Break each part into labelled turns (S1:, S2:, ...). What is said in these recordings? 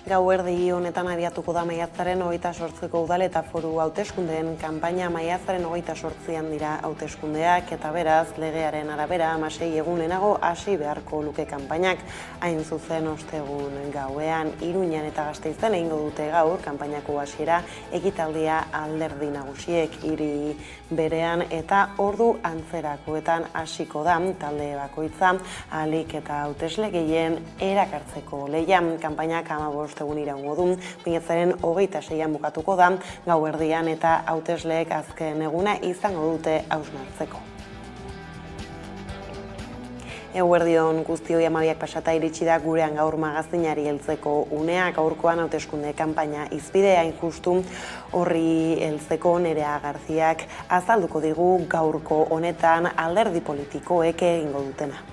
S1: Gauerdi honetan abiatuko da maiatzaren 28ko udal eta foru hauteskundeen kanpaina. Maiatzaren 28an dira hauteskundeak eta beraz legearen arabera 16 egun lehenago hasi beharko luke kanpainak. Hain zuzen ostegun gauean Iruñan eta Gasteizen egingo dute gaur kanpainako hasiera ekitaldia alderdi nagusiek hiri berean eta ordu antzerakoetan hasiko da talde bakoitza ahalik eta hautesle gehien erakartzeko lehian. Kanpainak 15 egun iraungo du, maiatzaren 26an bukatuko da, gauerdian eta hautesleek azken eguna izango dute hausnartzeko. Eguerdion guztioi 12 pasata iritsi da gurean gaur magazinari heltzeko unea. Gaurkoan hauteskunde kanpaina izpidea injustu horri heltzeko Nerea Garziak azalduko digu gaurko honetan alderdi politikoek egingo dutena.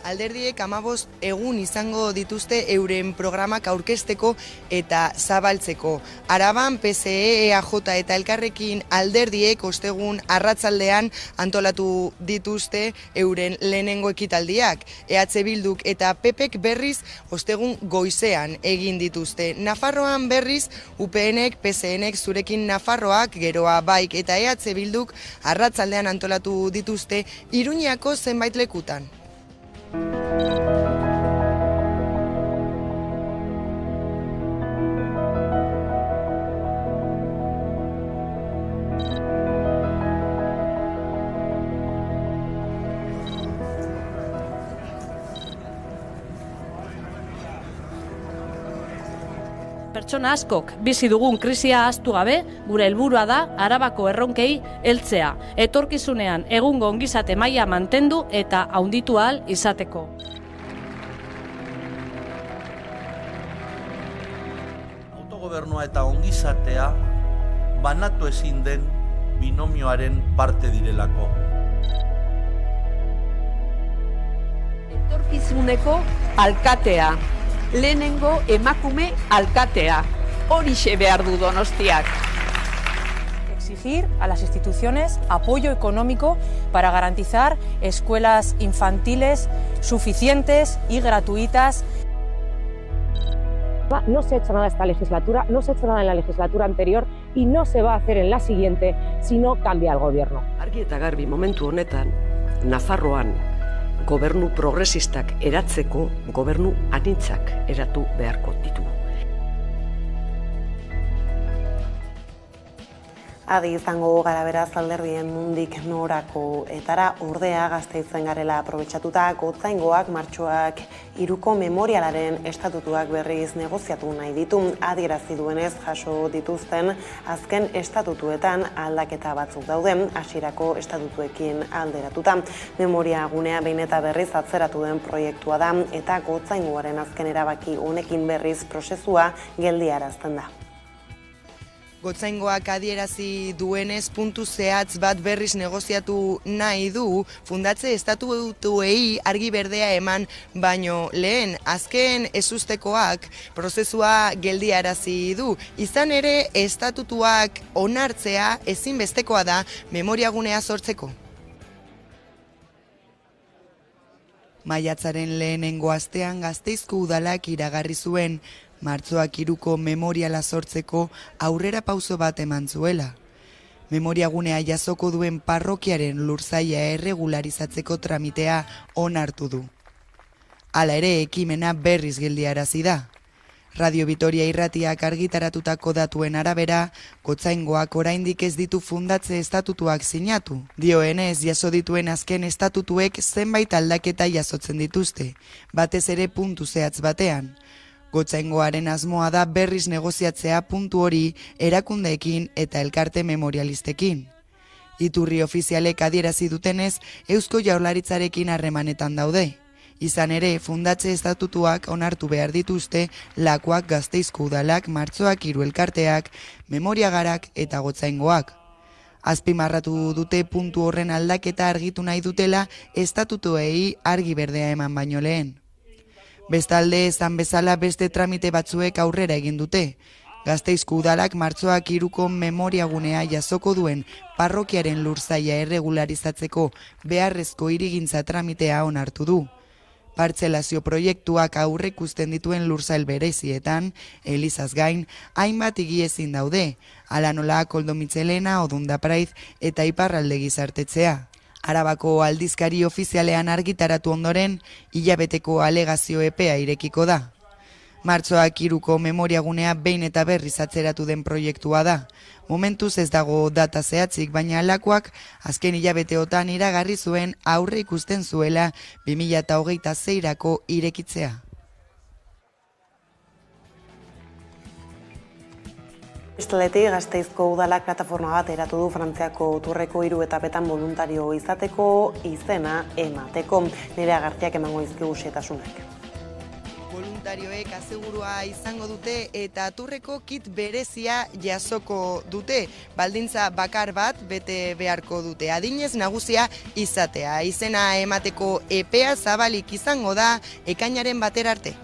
S2: Alderdiek 15 egun izango dituzte euren programak aurkezteko eta zabaltzeko. Araban PSE, EAJ eta Elkarrekin alderdiek ostegun arratzaldean antolatu dituzte euren lehenengo ekitaldiak. EH Bilduk eta PPek berriz ostegun goizean egin dituzte. Nafarroan berriz UPNek, PSNek, Zurekin Nafarroak, Geroa Baik eta EH Bilduk arratzaldean antolatu dituzte Iruñako zenbait lekutan.
S3: Pertsona askok bizi dugun krisia ahaztu gabe, gure helburua da Arabako erronkei heltzea, etorkizunean egungo ongizate maila mantendu eta handitu ahal izateko.
S4: Autogobernua eta ongizatea banatu ezin den binomioaren parte direlako.
S5: Etorkizuneko alkatea. Lehenengo emakume alkatea. Horixe behar du Donostiak.
S6: Exigir a las instituciones apoyo económico para garantizar escuelas infantiles suficientes y gratuitas.
S7: No se ha hecho nada esta legislatura, no se ha hecho nada en la legislatura anterior y no se va a hacer en la siguiente si no cambia el gobierno.
S8: Argi eta garbi momentu honetan, Nafarroan gobernu progresistak eratzeko gobernu anitzak eratu beharko ditugu.
S1: Adi izango gara beraz alderdien nondik norako etara, ordea Gasteizen garela aprobetxatuta Gotzaingoak martxoak 3ko memorialaren estatutuak berriz negoziatu nahi ditu. Adierazi duenez jaso dituzten azken estatutuetan aldaketa batzuk dauden, hasierako estatutuekin alderatuta. Memoria gunea behin eta berriz atzeratu den proiektua da eta Gotzaingoaren azken erabaki honekin berriz prozesua geldiarazten da.
S2: Gotzaingoak adierazi duenez puntu zehatz bat berriz negoziatu nahi du, fundatze estatutuei argi berdea eman baino lehen. Azken ezustekoak prozesua geldiarazi du. Izan ere, estatutuak onartzea ezinbestekoa da memoriagunea sortzeko. Maiatzaren lehenengo astean Gasteizko udalak iragarri zuen martxoak 3ko memoriala sortzeko aurrera pauso bat eman zuela. Memoriagunea jasoko duen parrokiaren lursaila erregularizatzeko tramitea onartu du. Hala ere, ekimena berriz geldiarazi da. Radio Vitoria irratiak argitaratutako datuen arabera, Gotzaingoak oraindik ez ditu fundatze estatutuak sinatu. Dioenez, jaso dituen azken estatutuek zenbait aldaketa jasotzen dituzte, batez ere puntu zehatz batean. Gotzaingoaren asmoa da berriz negoziatzea puntu hori erakundeekin eta elkarte memorialistekin. Iturri ofizialek adierazi dutenez, Eusko Jaurlaritzarekin harremanetan daude. Izan ere, fundatze estatutuak onartu behar dituzte Lakuak, Gasteizko udalak, Martxoak 3 elkarteak, Memoriagarak eta Gotzaingoak. Azpimarratu dute puntu horren aldaketa argitu nahi dutela estatutuei argi berdea eman baino lehen. Bestalde, esan bezala beste tramite batzuek aurrera egin dute. Gasteizko udalak Martxoak 3ko memoriagunea jasoko duen parrokiaren lursaila erregularizatzeko beharrezko hirigintza tramitea onartu du. Partzelazio proiektuak aurreikusten dituen lursail berezietan, elizaz gain, hainbat higiezin daude, hala nola Koldo Mitxelena, Odundapraiz eta Iparralde Gizartetzea. Arabako aldizkari ofizialean argitaratu ondoren, hilabeteko alegazio epea irekiko da. Martxoak 3ko memoriagunea behin eta berriz atzeratu den proiektua da. Momentuz ez dago data zehatzik, baina Lakuak azken hilabeteotan iragarri zuen aurre ikusten zuela 2026rako irekitzea.
S1: Bestaletik, Gasteizko udalak plataforma bat eratu du Frantziako Turreko 3 etapetan voluntario izateko izena emateko. Nerea Garziak emango dizkigu xehetasunak.
S2: Voluntarioek asegurua izango dute eta Turreko kit berezia jasoko dute. Baldintza bakar bat bete beharko dute. Adinez nagusia izatea. Izena emateko epea zabalik izango da ekainaren 1 arte.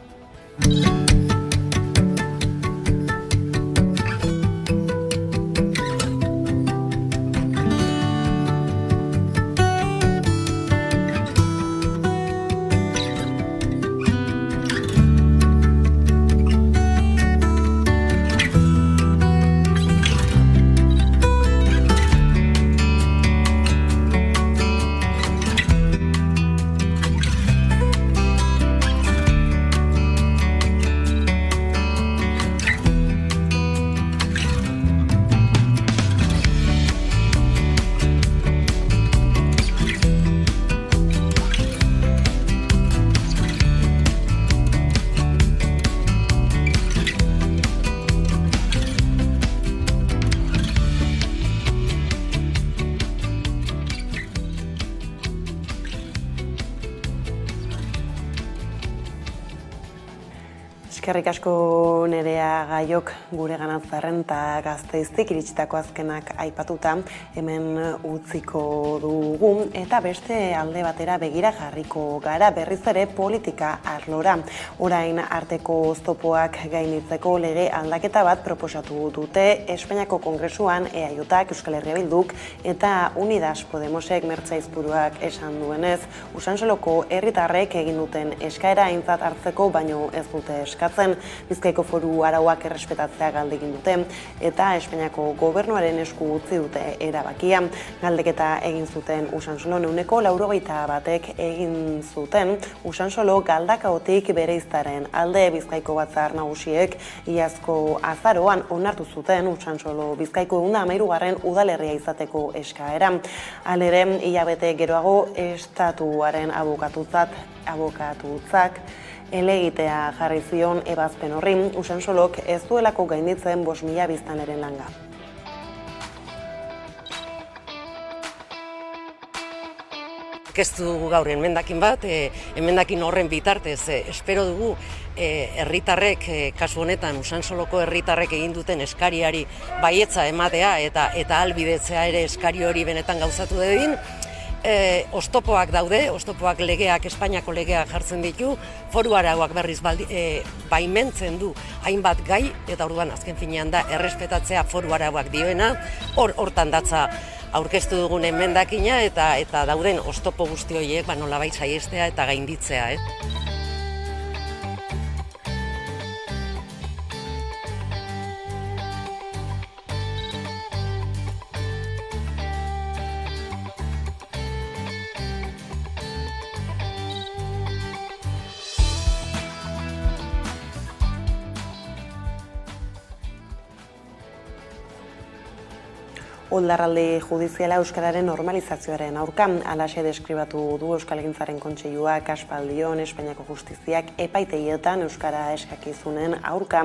S1: Eskerrik asko Nerea Gaiok gure ganatzarren eta Gasteiztik iritsitako azkenak aipatuta hemen utziko dugu eta beste alde batera begira jarriko gara berriz ere politika arlora. Orain arteko oztopoak gainditzeko lege aldaketa bat proposatu dute Espainiako Kongresuan EAJak, Euskal Herria Bilduk eta Unidas Podemosek Mertzaizburuak esan duenez, Usansoloko herritarrek egin duten eskaera aintzat hartzeko baino ez dute eskatzen. Bizkaiko Foru arauak errespetatzea galdegin dute eta Espainiako gobernuaren esku utzi dute erabakia. Galdeketa egin zuten Usansolo 91%ek egin zuten Usansolo galdakaotik bereiztaren alde. Bizkaiko Batzar Nagusiek iazko azaroan onartu zuten Usansolo Bizkaiko 113. udalerria izateko eskaera. Halere, hilabete geroago estatuaren abokatutzak helegitea jarri zion ebazpen horri, Usansolok ez duelako gainditzen 5.000 biztanleren langa.
S8: Aurkeztu dugu gaur emendakin bat, emendakin horren bitartez espero dugu herritarrek, kasu honetan Usansoloko herritarrek egin duten eskariari baietza ematea eta ahalbidetzea ere eskari hori benetan gauzatu dedin. Oztopoak daude, oztopoak legeak, Espainiako legeak jartzen ditu, Foru arauak berriz baimentzen du hainbat gai, eta orduan azken finean da errespetatzea Foru arauak dioena, hortan datza aurkeztu dugun emendakina eta dauden oztopo guzti horiek nolabait saihestea eta gainditzea.
S1: oldarraldi judiziala euskararen normalizazioaren aurka, alaxe deskribatu du Euskalgintzaren Kontseiluak aspaldion Espainiako Justiziak epaitegietan euskara eskakizunen aurka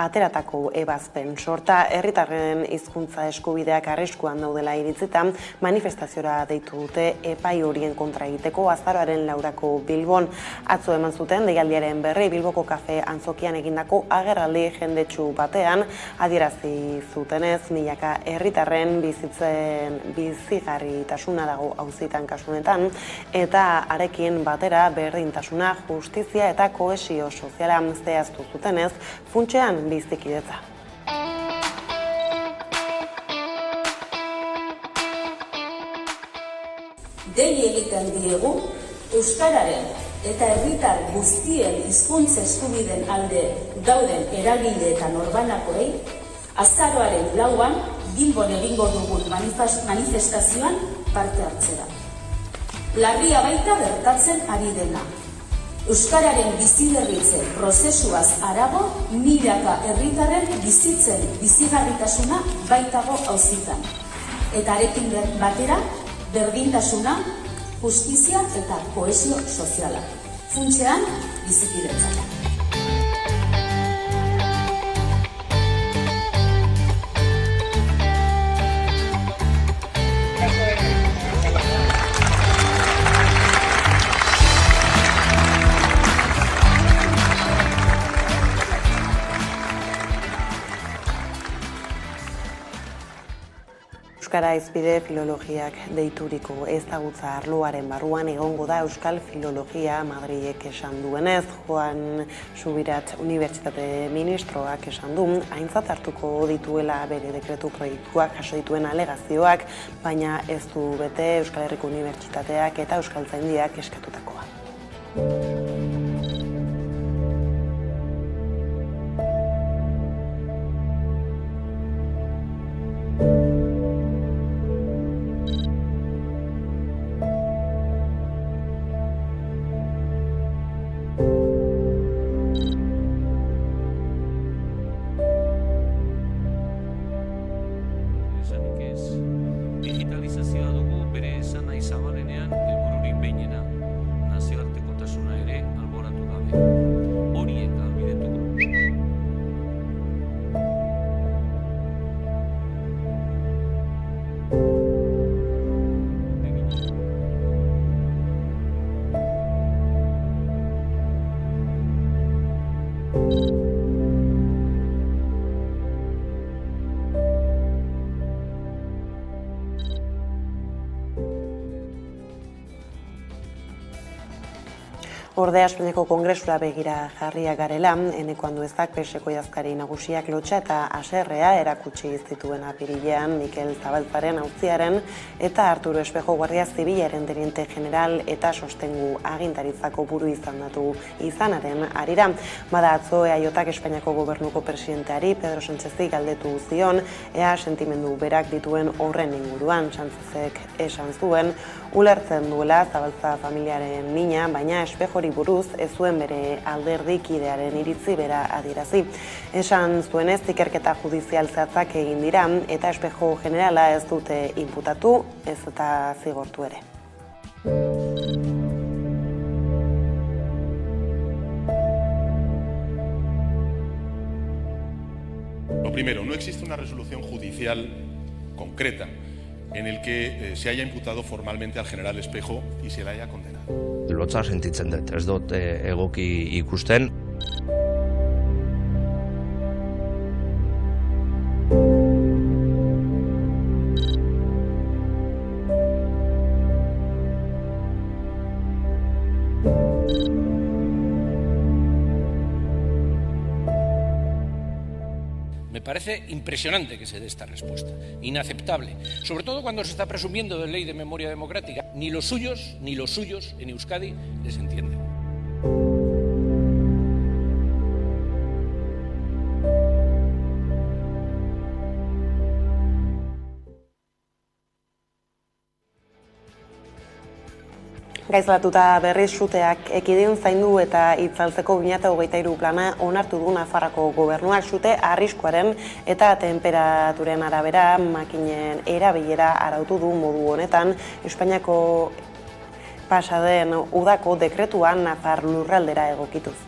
S1: ateratako ebazpen sorta. Herritarren hizkuntza eskubideak arriskuan daudela iritzita, manifestaziora deitu dute epai horien kontra egiteko azaroaren 4 Bilbon. Atzo eman zuten deialdiaren berri Bilboko kafe antzokian egindako agerraldi jendetsu batean adierazi zutenez, milaka herritarren bizigarritasuna dago auzitan kasunetan, eta arekin batera berdintasuna, justizia eta kohesio soziala zehaztu zutenez, funtsean bizikidetza.
S9: Dei egiten diegu euskararen eta herritar guztien hizkuntza eskubideen alde dauden eragile eta norbanakoei azaroaren 4 Bilbon egingo dugun manifestazioan parte hartzera. Larria baita gertatzen ari dena. Euskararen biziberritze prozesuaz harago, milaka herritarren bizitzen bizigarritasuna baitago auzitan. Eta arekin batera, berdintasuna, justizia eta kohesio soziala. Funtsean, bizikidetza.
S1: Euskara Hizpide Filologiak deituriko ezagutza arloaren barruan egongo da Euskal Filologia Madrilek esan duenez. Joan Subirat Unibertsitate Ministroak esan du, aintzat hartuko dituela bere dekretu proiektuak jaso dituen alegazioak, baina ez du bete Euskal Herriko Unibertsitateak eta Euskaltzaindiak eskatutakoa.
S10: Digitalizazioa dugu bere esanahi zabalenean helbururik behinena, nazioartekotasuna ere alboratu gabe. Horiek ahalbidetuko.
S1: Ordea Espainiako Kongresura begira jarria garela, Eneko Anduezak PSeko idazkari nagusiak lotsa eta haserrea erakutsi zituen apirilean Mikel Zabaltzaren auziaren eta Arturo Espejo Guardia Zibilaren teniente general eta sostengu agintaritzako buru izendatu izanaren harira. Bada atzo EAJak Espainiako gobernuko presidenteari Pedro Sánchezi galdetu zion ea sentimendu berak dituen horren inguruan. Sánchezek esan zuen ulertzen duela Zabaltza familiaren mina, baina Espejori buruz ez zuen bere alderdikidearen iritzi bera adierazi. Esan zuenez ikerketa judizial zehatzak egin dira eta Espejo generala ez dute inputatu, ez eta zigortu ere.
S11: Lo primero, no existe una resolución judicial concreta en el que se haya imputado formalmente al general Espejo y se le haya condenado.
S12: Lotsa sentitzen dut, ez dut egoki ikusten.
S13: Me parece impresionante que se dé esta respuesta, inaceptable, sobre todo cuando se está presumiendo de ley de memoria democrática. Ni los suyos en Euskadi les entienden.
S1: Gaizlatuta berriz suteak ekidin zaindu eta itzaltzeko 2023 plana onartu du Nafarroako gobernuak sute arriskuaren eta temperaturen arabera makinen erabilera arautu du modu honetan Espainiako pasaden udako dekretuan Nafar lurraldera egokituz.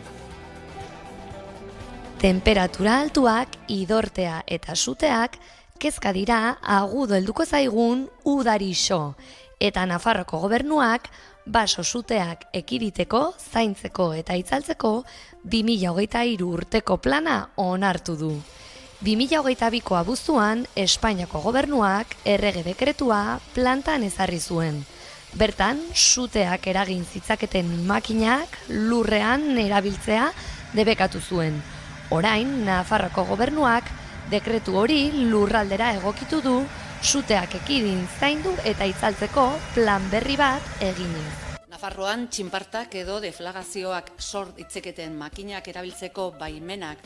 S14: Temperatura altuak, idortea eta suteak kezka dira agudo helduko zaigun udarixo eta Nafarroko gobernuak baso suteak ekiditeko, zaintzeko eta itzaltzeko 2023 urteko plana onartu du. 2022ko abuztuan Espainiako gobernuak errege dekretua plantan ezarri zuen. Bertan, suteak eragin zitzaketen makinak lurrean erabiltzea debekatu zuen. Orain, Nafarroko gobernuak dekretu hori lurraldera egokitu du, suteak ekidin zaindu eta itzaltzeko plan berri bat eginez.
S15: Nafarroan txinpartak edo deflagazioak sort ditzaketen makinak erabiltzeko baimenak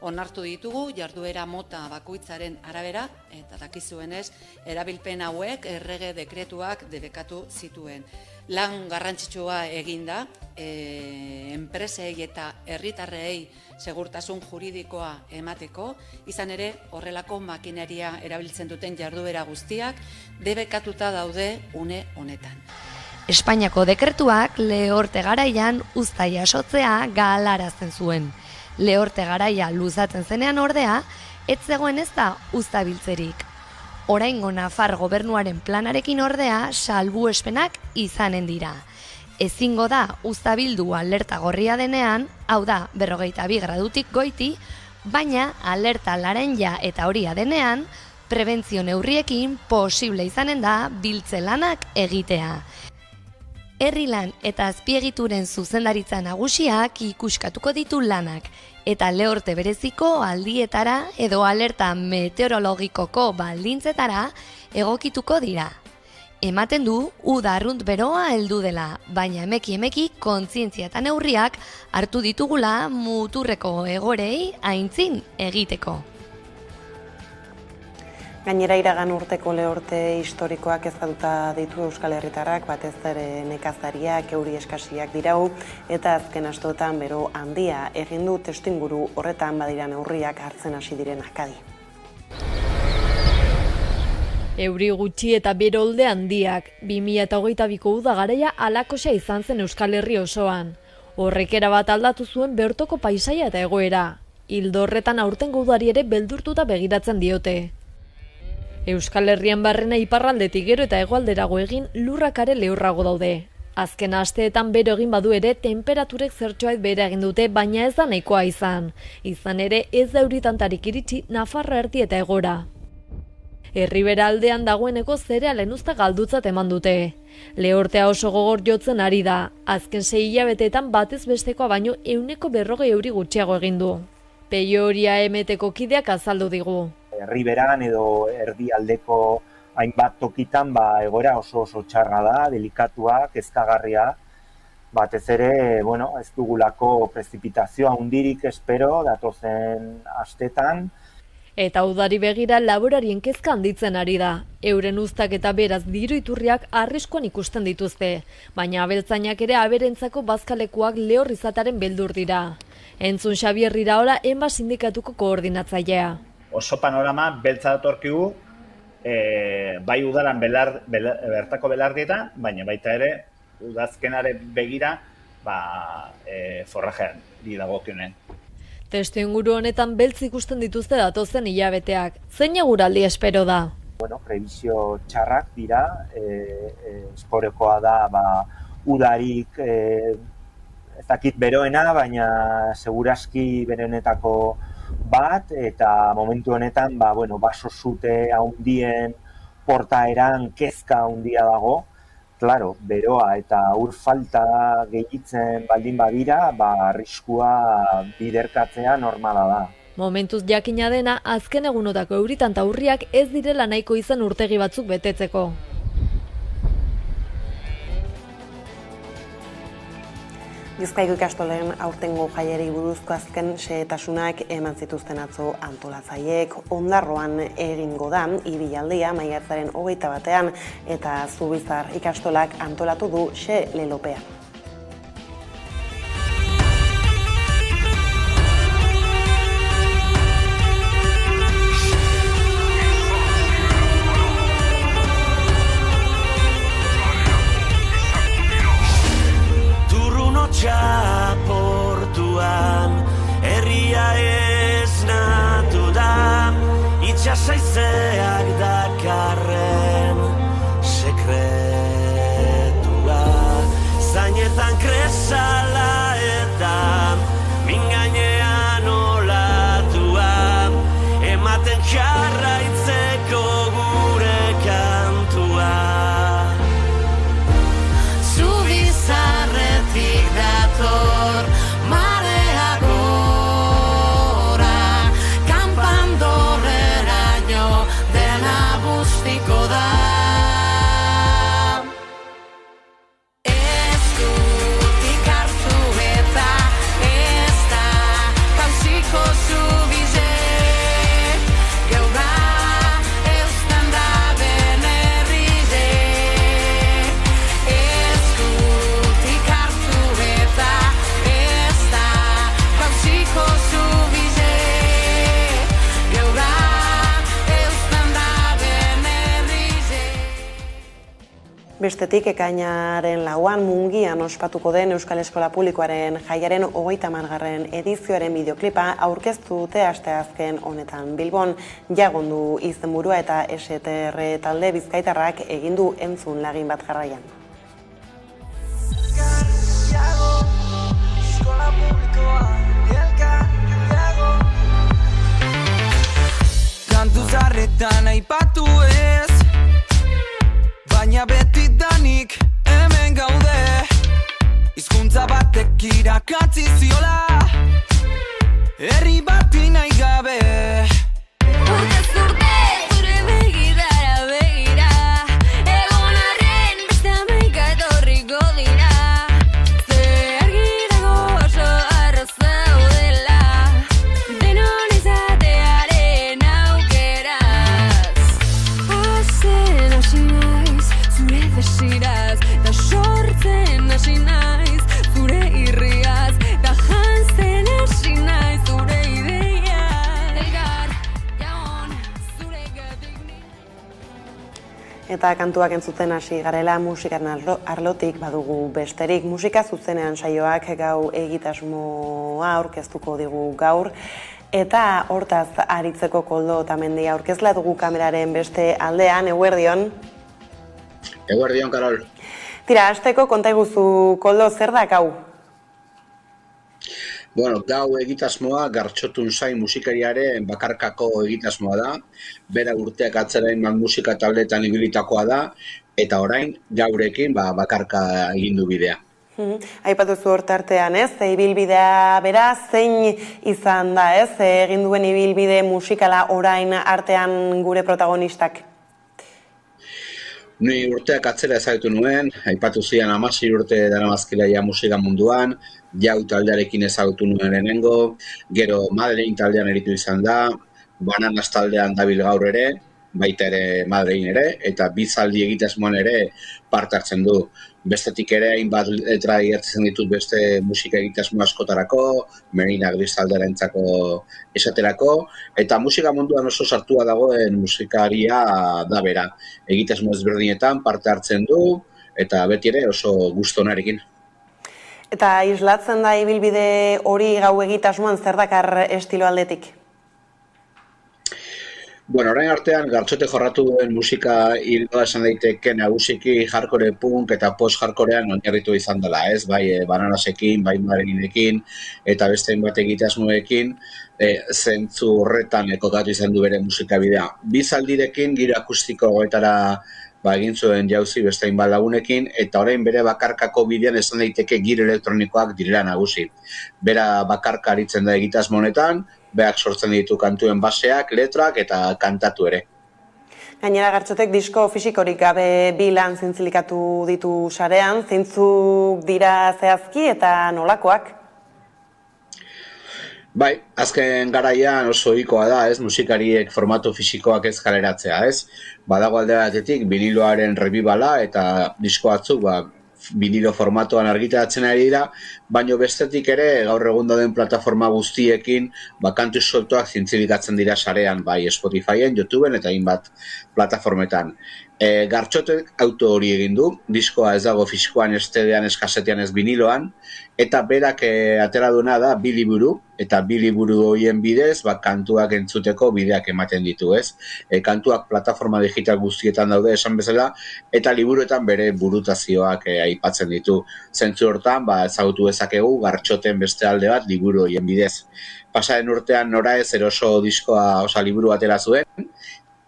S15: onartu ditugu jarduera mota bakoitzaren arabera eta dakizuenez erabilpen hauek errege dekretuak debekatu zituen. Lan garrantzitsua eginda, enpresei eta herritarrei segurtasun juridikoa emateko, izan ere horrelako makineria erabiltzen duten jarduera guztiak debekatuta daude une honetan.
S14: Espainiako dekretuak lehorte garaian uzta jasotzea galarazten zuen. Lehorte garaia luzatzen zenean ordea, ez zegoen ez da uzta biltzerik. Oraingo Nafar gobernuaren planarekin ordea salbuespenak izanen dira. Ezingo da uzta bildu alerta gorria denean, hau da 42 gradutik goiti, baina alerta laranja eta horia denean, prebentzio neurriekin posible izanen da biltze lanak egitea. Herrilan eta azpiegituren zuzendaritza nagusiak ikuskatuko ditu lanak eta lehorte bereziko aldietara edo alerta meteorologikoko baldintzetara egokituko dira. Ematen du uda arrunt beroa heldu dela, baina emeki kontzientzia eta neurriak hartu ditugula muturreko egorei aintzin egiteko.
S1: Gainera iragan urteko lehorte historikoak ezagatuta ditu Euskal Herritarrak, batez ere nekazariak, euri eskasiak dirau eta azken asteotan bero handia egin du testuinguru horretan badira neurriak hartzen hasi direnak adi.
S16: Euri gutxi eta berolde handiak, 2022ko uda garaia alakosa izan zen Euskal Herri osoan. Horrek erabat aldatu zuen bertoko paisaia eta egoera. Ildo horretan aurtengo udari ere beldurtuta begiratzen diote. Euskal Herrian barrena iparraldetik gero eta hegoalderago egin lurrak are lehorrago daude. Azken asteetan bero egin badu ere temperaturek zertxoait behera egin dute, baina ez da nahikoa izan. Izan ere ez da euritantarik iritsi Nafarroa erdi eta egora. Herribera aldean dagoeneko zerealen uzta galdutzat eman dute. Lehortea oso gogor jotzen ari da. Azken 6 hilabeteetan batez bestekoa baino 140 euri gutxiago egin du. Peio Horia emeteko kideak azaldu digu.
S17: Herriberan edo erdialdeko hainbat tokitan egoera oso txarra da, delikatua, kezkagarria. Batez ere, ez dugulako prezipitazioa handirik espero datozen astetan.
S16: Eta udari begira laborarien kezka handitzen ari da. Euren uztak eta beraz diru iturriak arriskuan ikusten dituzte, baina abeltzainak ere aberentzako bazkalekuak lehor izataren beldur dira. Entzun Xabier Iraola enba sindikatuko koordinatzailea.
S18: Oso panorama beltza datorkigu, bai udaran bertako belardietan, baina baita ere udazkenare begira forrajean dagokionen.
S16: Testuinguru honetan beltz ikusten dituzte datozen hilabeteak. Zein eguraldi espero da?
S17: Prebizio txarrak dira, esporekoa da udarik ez dakit beroena, baina seguraski berenetako bat, eta momentu honetan baso zute handien portaeran kezka handia dago. Claro, beroa eta ur falta gehitzen baldin badira, arriskua biderkatzea normala da.
S16: Momentuz jakina dena, azken egunotako euritan taurriak ez direla nahiko izan urtegi batzuk betetzeko.
S1: Bizkaiko ikastolen aurtengo jaiari buruzko azken xehetasunak eman zituzten atzo antolatzaileek. Ondarroan egingo da ibilaldia maiatzaren 21 eta Zubizar ikastolak antolatu du xe lelopea.
S19: Portuan herria esnatu da, itxasaizeak dakarren sekretua. Zainetan kresala eta mingainean olatua, ematen jarraitzeko gure kantua. Zubizarretik dator marea gora, kanpandorreraino dena bustiko da. Eskutik hartu eta ez da kausiko zubize, geura eustan da benerrize. Eskutik hartu eta ez da kausiko zubize, geura eustan da benerrize.
S1: Bestetik, ekainaren 4 Mungian ospatuko den Euskal Eskola Publikoaren jaiaren 30. edizioaren bideoklipa aurkeztu dute asteazken honetan Bilbon. Jagondu izenburua eta STR talde bizkaitarrak egin du entzun lagin bat jarraian.
S19: Kantu zarretan aipatu ez, baina beti danik hemen gaude. Hizkuntza batek irakatsi ziola, herri bati nahi gabe.
S20: Urtez urte, zure begirara begira, egon arren beste hamaika etorriko dira. Ze argi dago oso harro zaudela, denon izatearen aukeraz. Hazen hasi naiz, zure desiraz, da sortzen hasi naiz, zure irriaz, da jantzen hasi naiz, zure ideia. Elgar, jagon, zure gatik ni.
S1: Eta kantuak entzuten hasi garela musikan arlotik badugu besterik. Musika zuzenean saioak gau egitasmoa aurkeztuko digu gaur. Eta hortaz aritzeko Koldo Otamendi aurkezla dugu kameraren beste aldean, eguerdion.
S21: Eguerdion, Karol.
S1: Tira, hasteko konta iguzu, Koldo, zer da gau?
S21: Bueno, gau egitasmoa Gartxotun Zain musikariaren bakarkako egitasmoa da. Bera urteak atzera eman musika taldetan ibilitakoa da, eta orain gaurekin bakarka egin du bidea.
S1: Aipatu zu hortartean, ez? Ibilbidea bera zein izan da, ez? Egin duen ibilbide musikala orain artean gure protagonistak.
S21: Ni urteak atzera ezagutu nuen, aipatu zian 16 urte daramazkila ja musika munduan, Jau taldearekin ezagutu nuen lehenengo, gero Madeleine taldean eritu izan da, Bananas taldean dabil gaur ere, baita ere Madeleine ere, eta bizaldi egitasmoan ere parte hartzen du. Bestetik ere, hainbat letra igertzen ditut beste musika egitasmo askotarako, Merina Gris taldearentzako esaterako, eta musika munduan oso sartua dagoen musikaria da bera. Egitasmo ezberdinetan parte hartzen du, eta beti ere oso gustonarekin.
S1: Eta islatzen da ibilbide hori gau egitasmoan zer dakar estilo aldetik?
S21: Bueno, orain artean Gartxote jorratu duen musika hildoa esan daiteke nagusiki hardcore punk eta post-hardcorean oinarritu izan dela, ez? Bai Bananasekin, bai Madelinekin eta beste hainbat egitasmoekin zentzu horretan kokatu izan du bere musikabidea. Bizaldirekin giro akustiko goetara egin zuen jauzi beste hainbat lagunekin, eta orain bere bakarkako bidean esan daiteke giro elektronikoak direla nagusi. Bera bakarka aritzen da egitasmo honetan, berak sortzen ditu kantuen baseak, letrak eta kantatu ere.
S1: Gainera Gartxotek disko fisikorik gabe 2 lan zintzilikatu ditu sarean, zeintzuk dira zehazki eta nolakoak?
S21: Bai, azken garaian oso ohikoa da, musikariek formatu fisikoak ez kaleratzea, Badago alde batetik biniloaren rebibala eta disko batzuk, vinilo formatuan argitaratzen ari dira, baino bestetik ere gaur egun dauden plataforma guztiekin kantu soltoak zintzilikatzen dira sarean, bai Spotifyen, YouTubeen eta hainbat plataformetan. Gartxotek auto hori egin du, diskoa ez dago fisikoan, ez CD-an, ez kasetean, ez viniloan, eta berak atera duena da 2 liburu, eta 2 liburu horien bidez, kantuak entzuteko bideak ematen ditu, Kantuak plataforma digital guztietan daude esan bezala, eta liburuetan bere burutazioak aipatzen ditu. Zentzu hortan, ezagutu dezakegu Gartxoten beste alde bat liburu horien bidez. Pasaren urtean Nora ez eroso diskoa liburu atera zuen,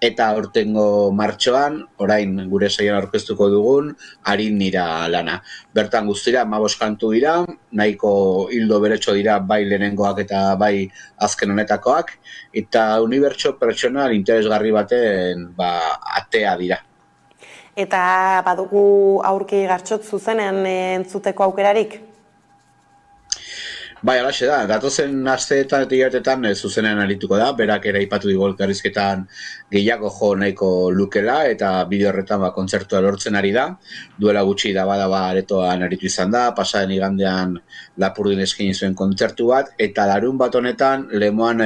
S21: eta aurtengo martxoan, orain gure saioan aurkeztuko dugun, Harin nira lana. Bertan guztira 15 kantu dira, nahiko hildo beretxo dira bai lehenengoak eta bai azken honetakoak, eta unibertso pertsonal interesgarri baten atea dira.
S1: Eta badugu aurki Gartxot zuzenean entzuteko aukerarik?
S21: Bai, alaxe da, datozen asteetan eta hilabetetan zuzenean arituko da, berak ere aipatu digu elkarrizketan gehiago jo nahiko lukela, eta bideo horretan kontzertua lortzen ari da, duela gutxi da aretoan aritu izan da, pasaren igandean Lapurdin eskaini zuen kontzertu bat, eta larun bat honetan Lemoan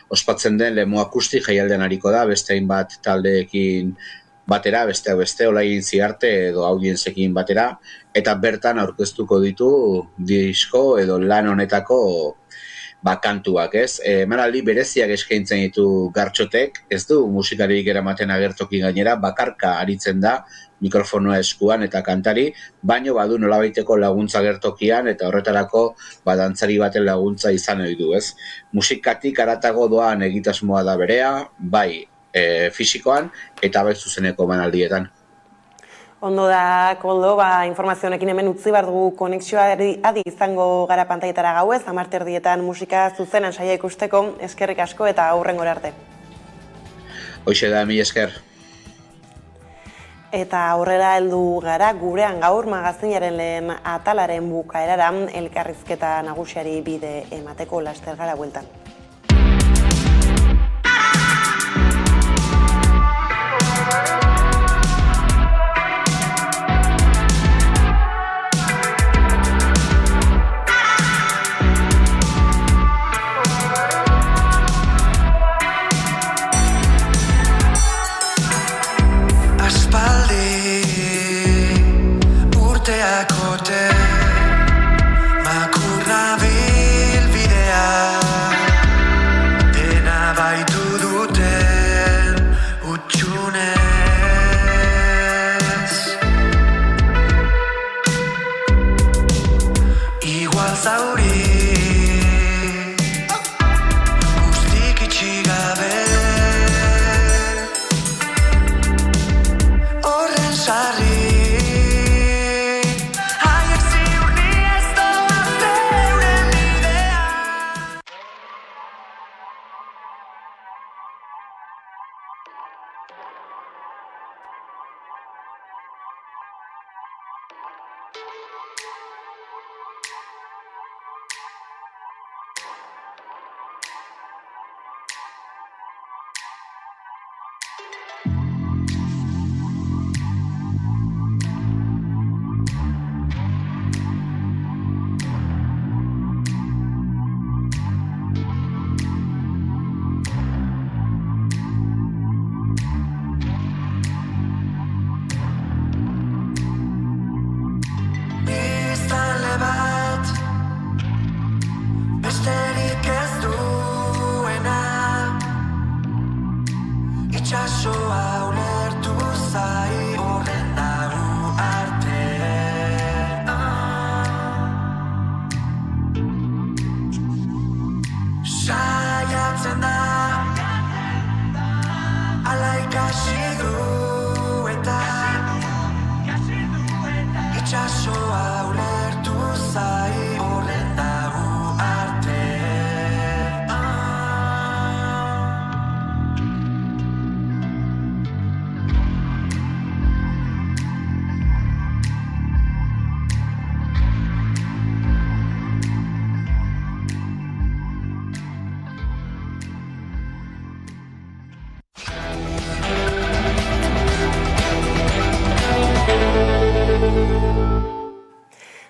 S21: ospatzen den Lemo Akustik jaialdean ariko da, beste hainbat taldeekin batera, besteak beste, Olain Ziarte edo audientzekin batera, eta bertan aurkeztuko ditu disko edo lan honetako kantuak, Emanaldi bereziak eskaintzen ditu Gartxotek, ez du musikarik eramaten agertoki gainera, bakarka aritzen da, mikrofonoa eskuan eta kantari, baino badu nolabaiteko laguntza agertokian eta horretarako dantzari baten laguntza izan ohi du, Musikatik haratago doan egitasmoa da berea, bai fisikoan eta bai zuzeneko emanaldietan.
S1: Ondo da, Koldo, informazionekin hemen utzi behar dugu konexioa adi izango gara pantaietara gauez, 10:00 musika zuzenan saia ikusteko, eskerrik asko eta aurrengora arte.
S21: Hoxe da, mila esker.
S1: Eta aurrera heldu gara gurean gaur magazinaren lehen atalaren bukaerara elkarrizketa nagusiari bide emateko laster gara bueltan.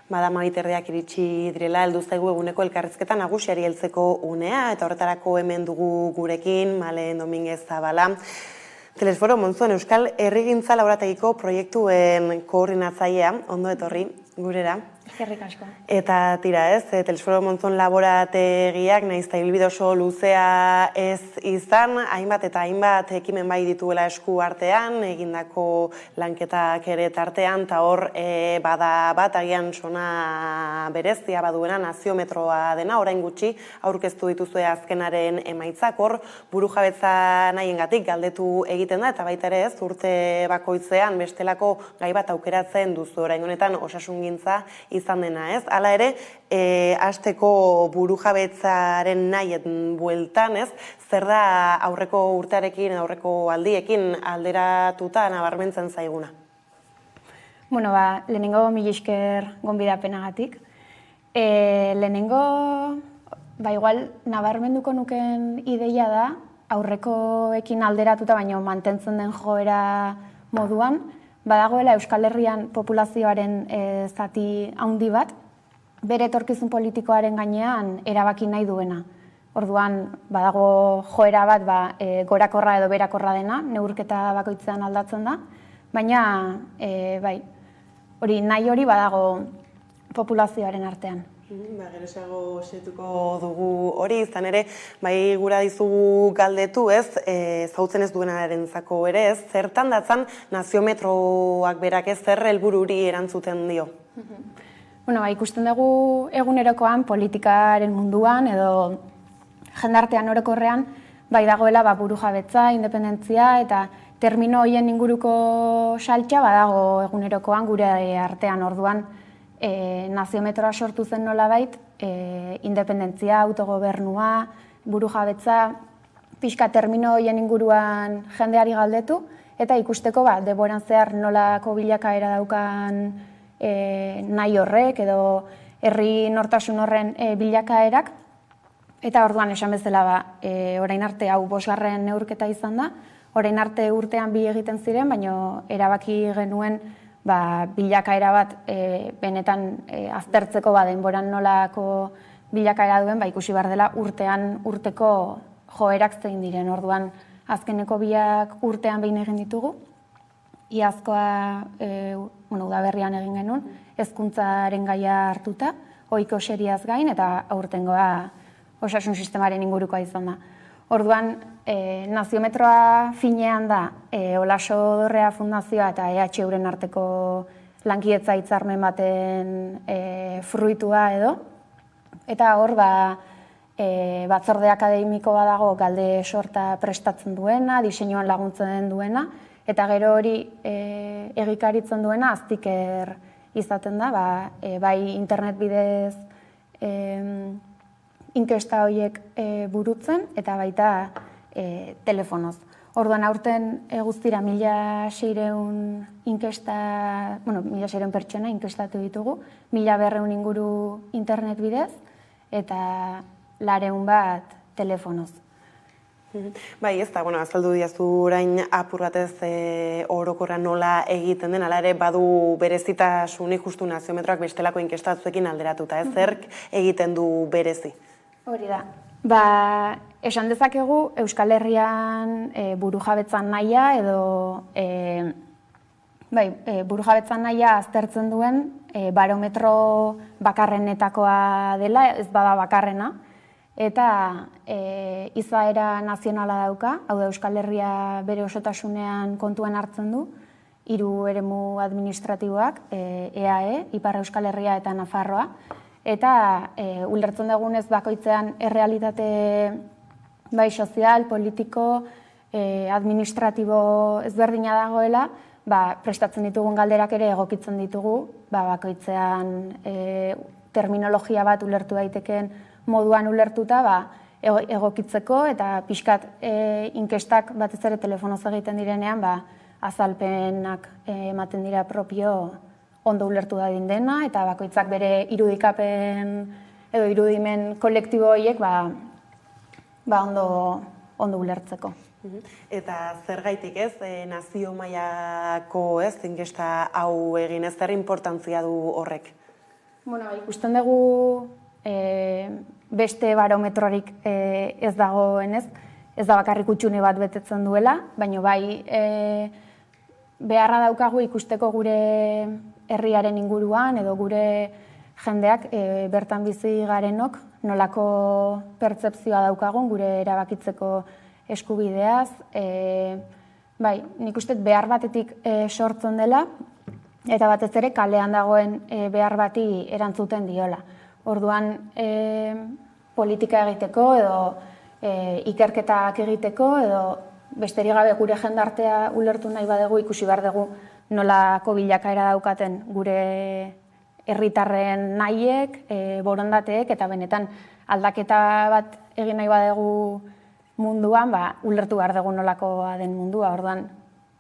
S1: Bada 12:30 iritsi direla, heldu zaigu eguneko elkarrizketa nagusiari heltzeko unea, eta horretarako hemen dugu gurekin, Malen Dominguez Zabala. Telesforo Monzon Euskal Herrigintza Laborategiko proiektuen koordinatzailea, ondo etorri gurera.
S3: Eskerrik asko.
S1: Eta tira ez, Telesforo Monzon Laborategiak nahiz eta ibilbide oso luzea ez izan, hainbat eta hainbat ekimen bai dituela esku artean, egindako lanketak ere tartean, eta hor bada bat agian sona berezia baduena naziometroa dena, orain gutxi aurkeztu dituzue azkenaren emaitzak, hor burujabetza nahiengatik galdetu egiten da, eta baita ere ez, urte bakoitzean bestelako gai bat aukeratzen duzu, orain honetan osasungintza izan dena, ez? Hala ere, hasteko burujabetzaren nahien bueltan, ez? Zer da aurreko urtearekin, aurreko aldiekin alderatuta nabarmentzen zaiguna?
S3: Bueno, lehenengo mila esker gonbidapenagatik. Lehenengo, igual, nabarmenduko nuken ideia da, aurrekoekin alderatuta, baina mantentzen den joera moduan, badagoela Euskal Herrian populazioaren zati handi bat, bere etorkizun politikoaren gainean erabaki nahi duena. Orduan, badago joera bat gorakorra edo berakorra dena, neurketa bakoitzean aldatzen da, baina hori nahi hori badago populazioaren artean.
S1: Gerosago setuko dugu hori, izan ere, bai gura dizugu galdetu ez, zautzen ez duenarentzako ere ez, zertan datzan naziometroak berak ez, zer helbururi erantzuten dio?
S3: Bueno, ikusten dugu egunerokoan politikaren munduan edo jendartean orokorrean, bai dagoela burujabetza, independentzia eta termino horien inguruko saltxa badago egunerokoan gure artean orduan, naziometroa sortu zen nolabait, independentzia, autogobernua, burujabetza, pixka termino horien inguruan jendeari galdetu, eta ikusteko denboran zehar nolako bilakaera daukan nahi horrek edo herri nortasun horren bilakaerak, eta orduan esan bezala orain arte hau 5. neurketa izan da, orain arte urtean 2 egiten ziren, baina erabaki genuen bilakaera bat benetan aztertzeko denboran nolako bilakaera duen, ikusi behar dela urtean urteko joerak zein diren. Orduan azkeneko 2 urtean behin egin ditugu, iazkoa udaberrian egin genuen, hezkuntzaren gaia hartuta, ohiko seriaz gain, eta aurtengoa osasun sistemaren ingurukoa izan da. Orduan, naziometroa finean da Olaso Dorrea Fundazioa eta EHUren arteko lankidetza hitzarmen baten fruitua edo. Eta hor, batzorde akademiko badago galde sorta prestatzen duena, diseinuan laguntzen duena, eta gero hori egikaritzen duena aztiker izaten da, bai internet bidez inkesta horiek burutzen, eta baita telefonoz. Orduan aurten guztira 1.600 inkesta, 1.600 pertsona inkestatu ditugu, 1.200 inguru internet bidez, eta 200 bat telefonoz.
S1: Bai, ez da, azaldu diazu orain apur batez orokorra nola egiten den, ala ere badu berezitasunik justu naziometroak bestelako inkestatzuekin alderatuta, ez zerk egiten du berezi?
S3: Hori da. Esan dezakegu Euskal Herrian burujabetzan nahia edo burujabetzan nahia aztertzen duen barometro bakarrenetakoa dela, ez bada bakarrena, eta izaera nazionala dauka, hau da Euskal Herria bere osotasunean kontuan hartzen du, 3 eremu administratiboak, EAE, Ipar Euskal Herria eta Nafarroa, eta ulertzen dugunez bakoitzean errealitate sozial, politiko, administratibo ezberdina dagoela, prestatzen ditugun galderak ere egokitzen ditugu, bakoitzean terminologia bat ulertu daiteken moduan ulertuta egokitzeko, eta pixkat inkestak batez ere telefonoz egiten direnean, azalpenak ematen dira propio ondo ulertu dadin dena, eta bakoitzak bere irudikapen edo irudimen kolektibo horiek ondo ulertzeko.
S1: Eta zergaitik ez, nazio mailako inkesta hau egin ez, zer importantzia du horrek?
S3: Bueno, ikusten dugu beste barometrorik ez dagoenez, ez da bakarrik utxune bat betetzen duela, baina bai beharra daukagu ikusteko gure herriaren inguruan edo gure jendeak bertan bizi garenok nolako pertzepzioa daukagun gure erabakitzeko eskubideaz. Bai, nik uste behar batetik sortzen dela, eta batez ere kalean dagoen behar bati erantzuten diola. Orduan, politika egiteko edo ikerketak egiteko edo besterik gabe gure jendartea ulertu nahi badugu ikusi behar dugu nolako bilakaera daukaten gure herritarren nahiek, borondateek eta benetan aldaketa bat egin nahi badugu munduan, ulertu behar dugu nolakoa den mundua. Orduan,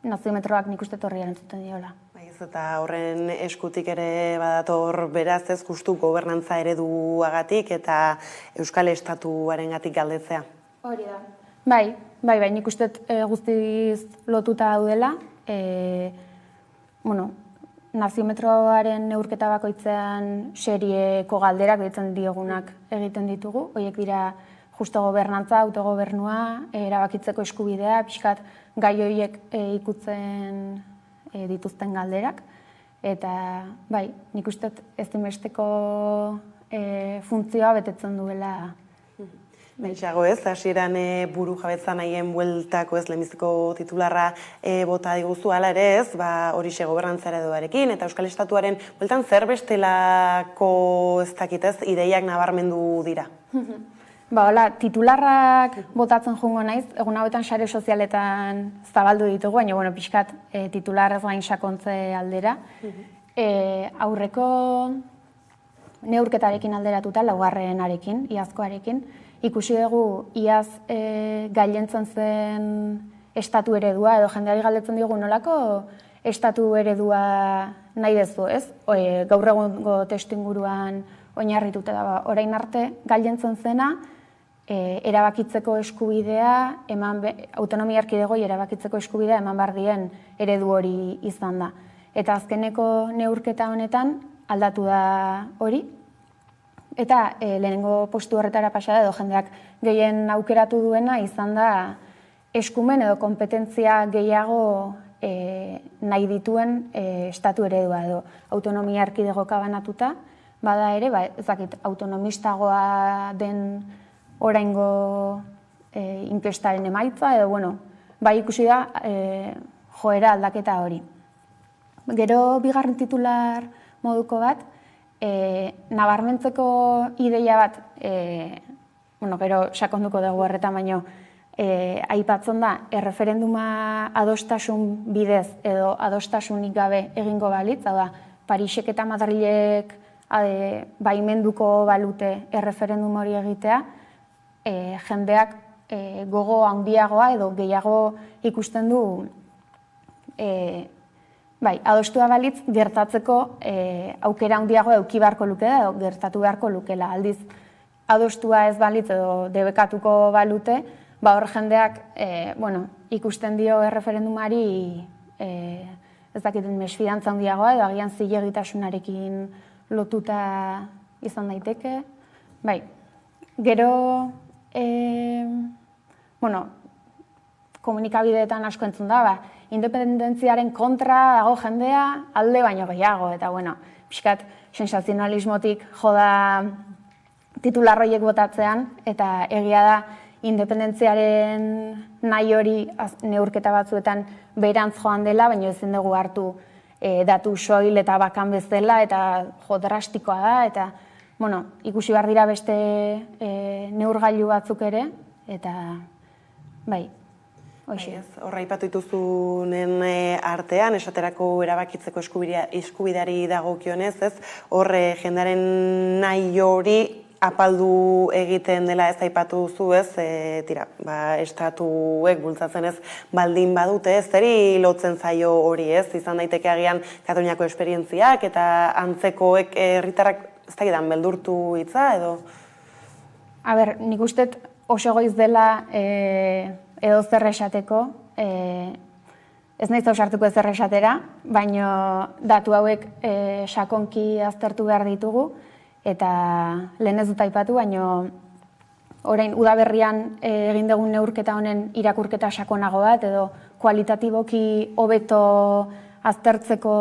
S3: naziometroak nik uste horri erantzuten diola.
S1: Eta horren eskutik ere badator beraz ez justu gobernantza ereduagatik eta Euskal Estatuarengatik galdetzea.
S3: Hori da. Bai, nik uste guztiz lotuta daudela. Naziometroaren neurketa bakoitzean serieko galderak deitzen diogunak egiten ditugu. Horiek dira justo gobernantza, autogobernua, erabakitzeko eskubidea, pixkat gai horiek ikutzen dituzten galderak. Eta bai, nik uste ezinbesteko funtzioa betetzen duela.
S1: Baitxago ez, hasieran buru jabetza nahien bueltako ez lehenbiziko titularra bota diguzu, hala ere ez, horixe gobernantza ereduarekin eta Euskal Estatuaren bueltan zer bestelako ez dakit ez, ideiak nabarmendu dira?
S3: Hola, titularrak botatzen joango naiz, egun hauetan sare sozialetan zabaldu ditugu, baina pixkat titularrez gain sakontze aldera. Aurreko neurketarekin alderatuta, laugarrenarekin, iazkoarekin, ikusi dugu iaz gailentzen zen estatu eredua, edo jendeari galdetzen diogu nolako estatu eredua nahi dezu, ez? Gaur egungo testuinguruan oinarrituta da, orain arte gailentzen zena, erabakitzeko eskubidea, autonomia erkidegoi erabakitzeko eskubidea eman behar dien eredu hori izan da. Eta azkeneko neurketa honetan aldatu da hori, eta lehenengo postu horretara pasada edo jendeak gehien aukeratu duena izan da eskumen edo kompetentzia gehiago nahi dituen estatu eredua edo autonomia erkidegoka banatuta, bada ere, ezakit, autonomistagoa den oraingo inkestaren emaitza, edo, bai ikusi da joera aldaketa hori. Gero bigarren titular moduko bat, nabarmentzeko ideia bat, gero sakonduko dugu horretan baino, aipatzen da, erreferenduma adostasun bidez edo adostasunik gabe egingo balitz, hau da, Parisek eta Madrilek baimenduko balute erreferendum hori egitea, jendeak gogo handiagoa edo gehiago ikusten du adostua balitz gertatzeko aukera handiagoa eduki beharko lukela edo gertatu beharko lukela. Aldiz, adostua ez balitz edo debekatuko balute, hor jendeak ikusten dio erreferendumari ez dakiten mesfidantza handiagoa edo agian zilegitasunarekin lotuta izan daiteke. Gero, komunikabideetan asko entzun da, independentziaren kontra dago jendea alde baino gehiago, eta pixkat sensazionalismotik joda titularroiek botatzean, eta egia da independentziaren nahi hori neurketa batzuetan beherantz joan dela, baina ezin dugu hartu datu soil eta bakan bezala, eta jo drastikoa da, eta ikusi behar dira beste neurgailu batzuk ere, eta hoxe.
S1: Horra ipatu dituzunen artean, esaterako erabakitzeko eskubideari dagokionez, ez? Horre jendaren nahi hori apaldu egiten dela ez aipatu duzu, ez? Estatuek bultzatzen ez baldin badute, ez? Zeri lotzen zaio hori, ez? Izan daiteke agian Kataluniako esperientziak eta antzekoek herritarrak ez dakidan beldurtu hitza, edo?
S3: Nik uste oso goiz dela edo zer esateko, Ez naiz ausartuko ezer esatera, baina datu hauek sakonki aztertu behar ditugu, eta lehen ez dut aipatu, baina orain udaberrian egin dugun neurketa honen irakurketa sakonago bat, edo kualitatiboki hobeto aztertzeko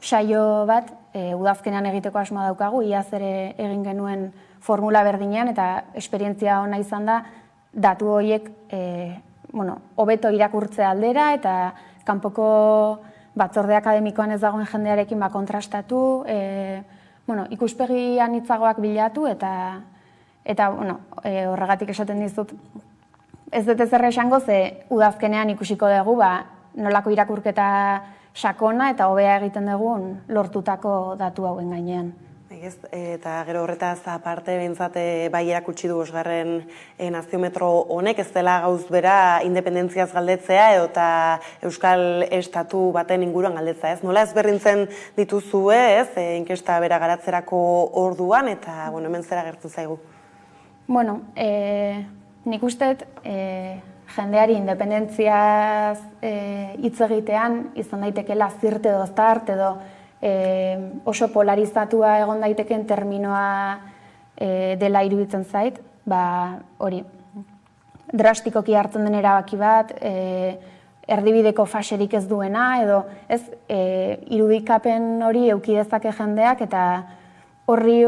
S3: saio bat, udazkenean egiteko asmoa daukagu, iaz ere egin genuen formula berdinean, eta esperientzia ona izan da, datu horiek hobeto irakurtzea aldera, eta kanpoko batzorde akademikoan ez dagoen jendearekin kontrastatu, ikuspegi anitzagoak bilatu, eta horregatik esaten dizut, ez dut ezer esango, ze udazkenean ikusiko dugu, nolako irakurketa sakona eta hobea egiten dugun lortutako datu hauen gainean.
S1: Eta gero horretaz aparte behintzate bai erakutsi du 5. naziometro honek, ez dela gauz bera independentziaz galdetzea edo eta Euskal Estatu baten inguruan galdetzea, ez? Nola ezberdintzen dituzue, ez? Inkesta bera garatzerako orduan eta hemen zera gertu zaigu.
S3: Nik usteet jendeari independentziaz hitz egitean izan daitekela zirt edo zart edo oso polarizatua egon daiteken terminoa dela iruditzen zait, hori drastikoki hartzen den erabaki bat, erdibideko faserik ez duena, edo ez irudikapen hori eduki dezake jendeak, eta horri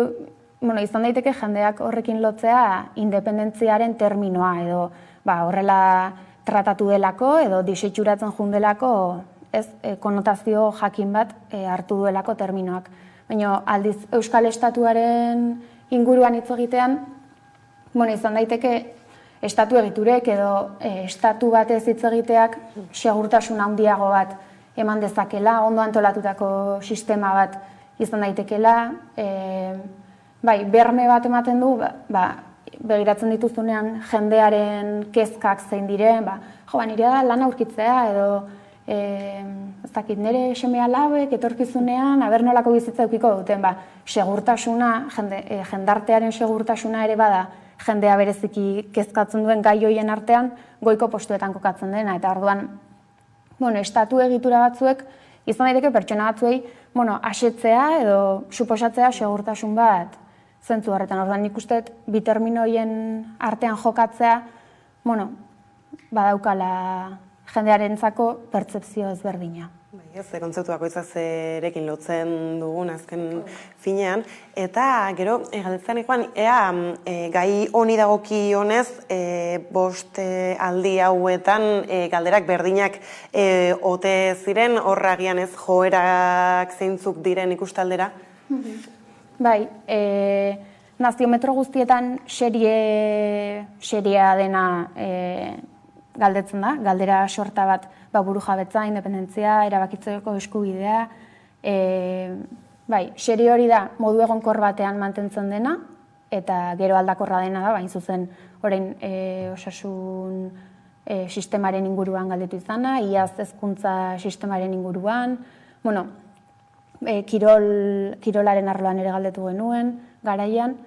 S3: izan daiteke jendeak horrekin lotzea independentziaren terminoa, edo horrela tratatu delako, edo disitxuratzen jundelako, ez konotazio jakin bat hartu duelako terminoak. Baina aldiz Euskal Estatuaren inguruan hitz egitean, izan daiteke estatu egiturek edo estatu batez hitz egiteak segurtasun handiago bat eman dezakela, ondo antolatutako sistema bat izan daitekela, berme bat ematen du, begiratzen dituzunean jendearen kezkak zein diren, nire da lan aurkitzea edo ez dakit nire seme alabek etorkizunean nolako bizitza eukiko duten, segurtasuna, jendartearen segurtasuna ere bada jendea bereziki kezkatzen duen gai hoien artean goiko postuetan kokatzen dena, eta orduan estatu egitura batzuek izan daiteke pertsona batzuei asetzea edo suposatzea segurtasun bat zentzu horretan. Orduan nik usteet bi termino horien artean jokatzea badaukala jendearentzako pertzepzio ezberdina.
S1: Ez, kontzeptu bakoitzak zerekin lotzen dugun azken finean. Eta gero, galdetzen ikuan, gai honi dagoki honez, 5 aldi hauetan galderak berdinak ote ziren, horragian ez joerak zeintzuk diren ikustaldera?
S3: Bai, naziometro guztietan seria dena galdetzen da, galdera sorta bat burujabetza, independentzia, erabakitzeko eskubidea. Serie hori da modu egonkor batean mantentzen dena, eta gero aldakorra dena da, bain zuzen orain osasun sistemaren inguruan galdetu izana, iaz hezkuntza sistemaren inguruan, kirolaren arloan ere galdetu genuen, garaian,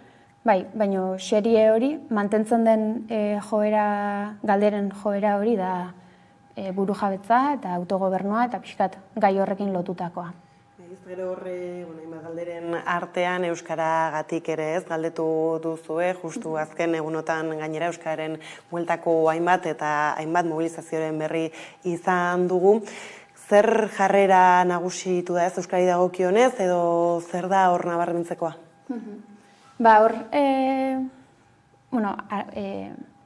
S3: baina serie hori mantentzen den galderen joera hori da burujabetza eta autogobernua eta pixkat gai horrekin lotutakoa.
S1: Gero horre, galderen artean Euskaragatik ere ez, galdetu duzue, justu azken egunotan gainera Euskararen bueltako hainbat eta hainbat mobilizazioaren berri izan dugu. Zer jarrera nagusitu da ez Euskari dagokionez edo zer da hor nabarmentzekoa?
S3: Hor,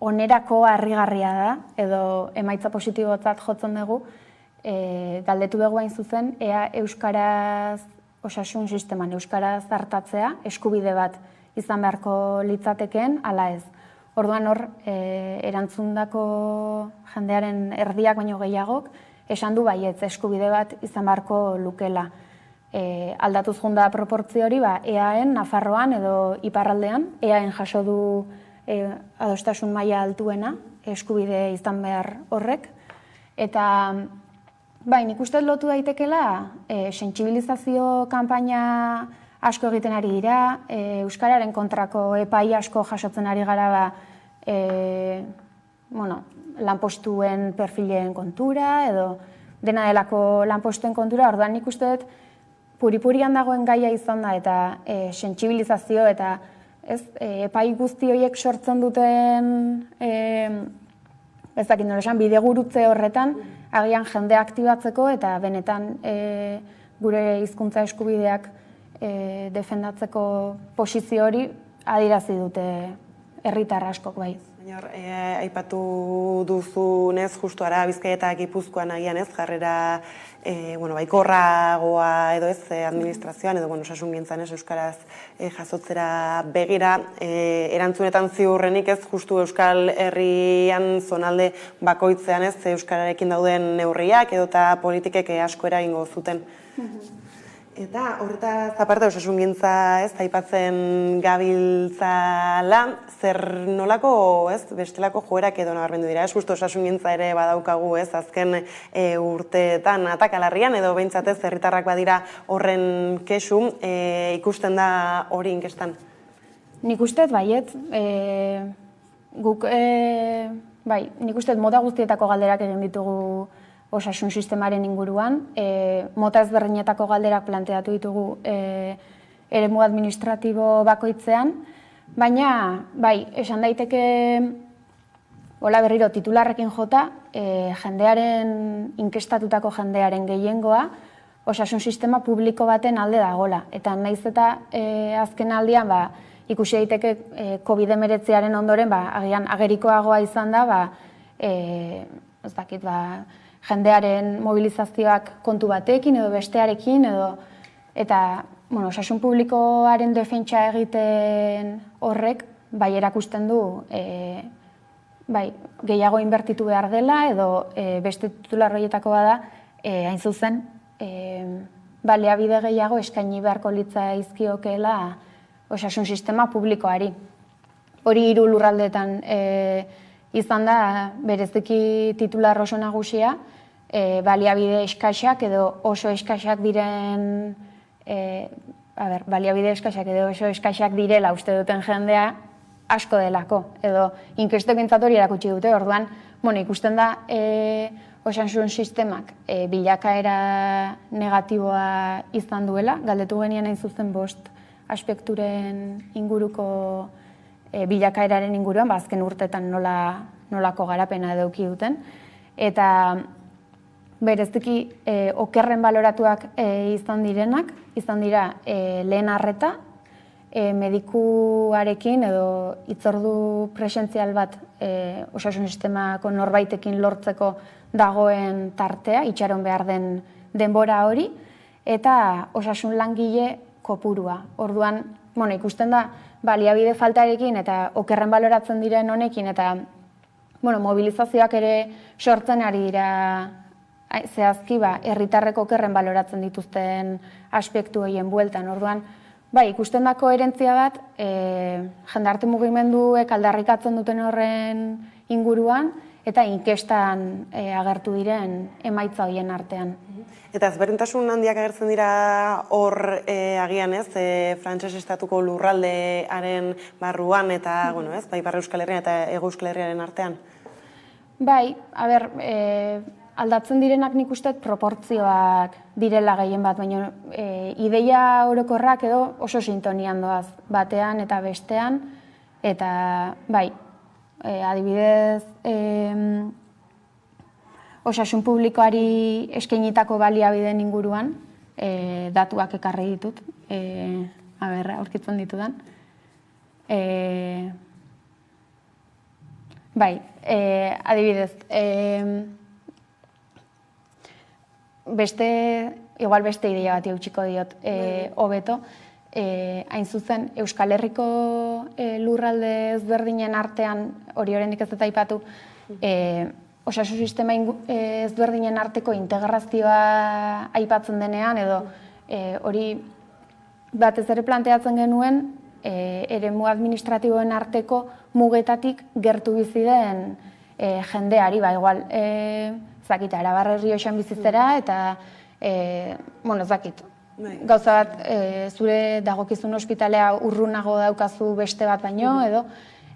S3: onerako harrigarria da, edo emaitza positibotzat jotzen dugu, galdetu dugu hain zuzen, ea Euskaraz osasun sisteman, Euskaraz hartatzea, eskubide bat izan beharko litzatekeen, ala ez. Orduan hor, erantzundako jendearen erdiak baino gehiagok, esan du baietz eskubide bat izan beharko lukela. Aldatuz junda proportzio hori, EAen, Nafarroan edo Iparraldean, EAen jaso du adostasun maila altuena, eskubide izan behar horrek. Eta, nik uste lotu daitekela, sentsibilizazio kanpaina asko egiten ari dira, Euskararen kontrako epai asko jasotzen ari gara lanpostuen perfilen kontura, edo dena delako lanpostuen kontura, orduan nik uste dut puripurian dagoen gaia izan da eta sentsibilizazio eta epai guzti horiek sortzen duten ez dakit nola esan, bidegurutze horretan agian jende aktibatzeko eta benetan gure hizkuntza eskubideak defendatzeko posizio hori adierazi dute herritar askok bai.
S1: Aipatu duzunez, justu ara Bizkaia eta Gipuzkoan agian ez, jarrera baikorragoa edo ez administrazioan edo osasungintzan ez euskaraz jasotzera begira, erantzunetan ziurrenik ez justu Euskal Herrian zonalde bakoitzean ez euskararekin dauden neurriak edota politikek asko eragingo zuten. Eta horretaz aparte osasungintza ez aipatzen gabiltzala, zer nolako bestelako joerak edo nabarmendu dira, ez justu osasungintza ere badaukagu ez azken urteetan atakalarrian edo behintzatez herritarrak badira horren kesu, ikusten da hori inkestan?
S3: Nik usteet baiet, nik usteet mota guztietako galderak egin ditugu osasun sistemaren inguruan, mota ezberdinetako galderak planteatu ditugu eremu administratibo bakoitzean, baina, esan daiteke, hola berriro, titularrekin jota, inkestatutako jendearen gehiengoa, osasun sistema publiko baten alde dagola. Eta naiz eta azken aldian, ikusi daiteke COVID-19 ondoren, agian agerikoagoa izan da, ez dakit, jendearen mobilizazioak kontu batekin edo bestearekin eta osasun publikoaren defentsa egiten horrek erakusten du gehiago inbertitu behar dela edo beste titular horietako bada hain zuzen baliabide gehiago eskaini beharko litzaizkiokeela osasun sistema publikoari. Hori 3 lurraldeetan izan da bereziki titular oso nagusia, baliabide eskasak edo oso eskasak diren, baliabide eskasak edo oso eskasak direla uste duten jendea asko delako, edo inkestek bintzat hori erakutsi dute, orduan, ikusten da osasun sistemak bilakaera negatiboa izan duela, galdetu genien hain zuzen 5 aspekturen inguruko bilakaeraren inguruan, azken urteetan nolako garapena eduki duten. Eta bereziki okerren baloratuak izan dira lehen arreta, medikuarekin edo hitzordu presentzial bat osasun sistemako norbaitekin lortzeko dagoen tartea, itxaron behar den denbora hori, eta osasun langile kopurua. Orduan, ikusten da, baliabide faltarekin eta okerren baloratzen diren honekin eta mobilizazioak ere sortzen ari dira zehazki herritarrek okerren baloratzen dituzten aspektu horien bueltan. Orduan, ikusten da koherentzia bat jendarte mugimenduek aldarrikatzen duten horren inguruan eta inkestan agertu diren emaitza horien artean.
S1: Eta ezberdintasun handiak agertzen dira hor agian ez, frantses estatuko lurraldearen barruan eta, Ipar Euskal Herrian eta Hego Euskal Herriaren artean?
S3: Aldatzen direnak nik uste proportzioak direla gehien bat, baina ideia orokorrak edo oso sintonian doaz batean eta bestean, eta adibidez, osasun publikoari eskainitako baliabideen inguruan, datuak ekarri ditut, aurkitzen ditudan. Adibidez, igual beste ideia bat eutxiko diot hobeto, hain zuzen Euskal Herriko lurralde ezberdinen artean, hori oraindik ez dut aipatu, osasun sistema ezberdinen arteko integrazioa aipatzen denean, edo hori batez ere planteatzen genuen, eremu administratiboen arteko mugetatik gertu bizi den jendeari, igual, zakita, Arabar Errioxan bizitzera, eta, zakit, gauza bat, zure dagokizun ospitalea urrunago daukazu beste bat baino, edo,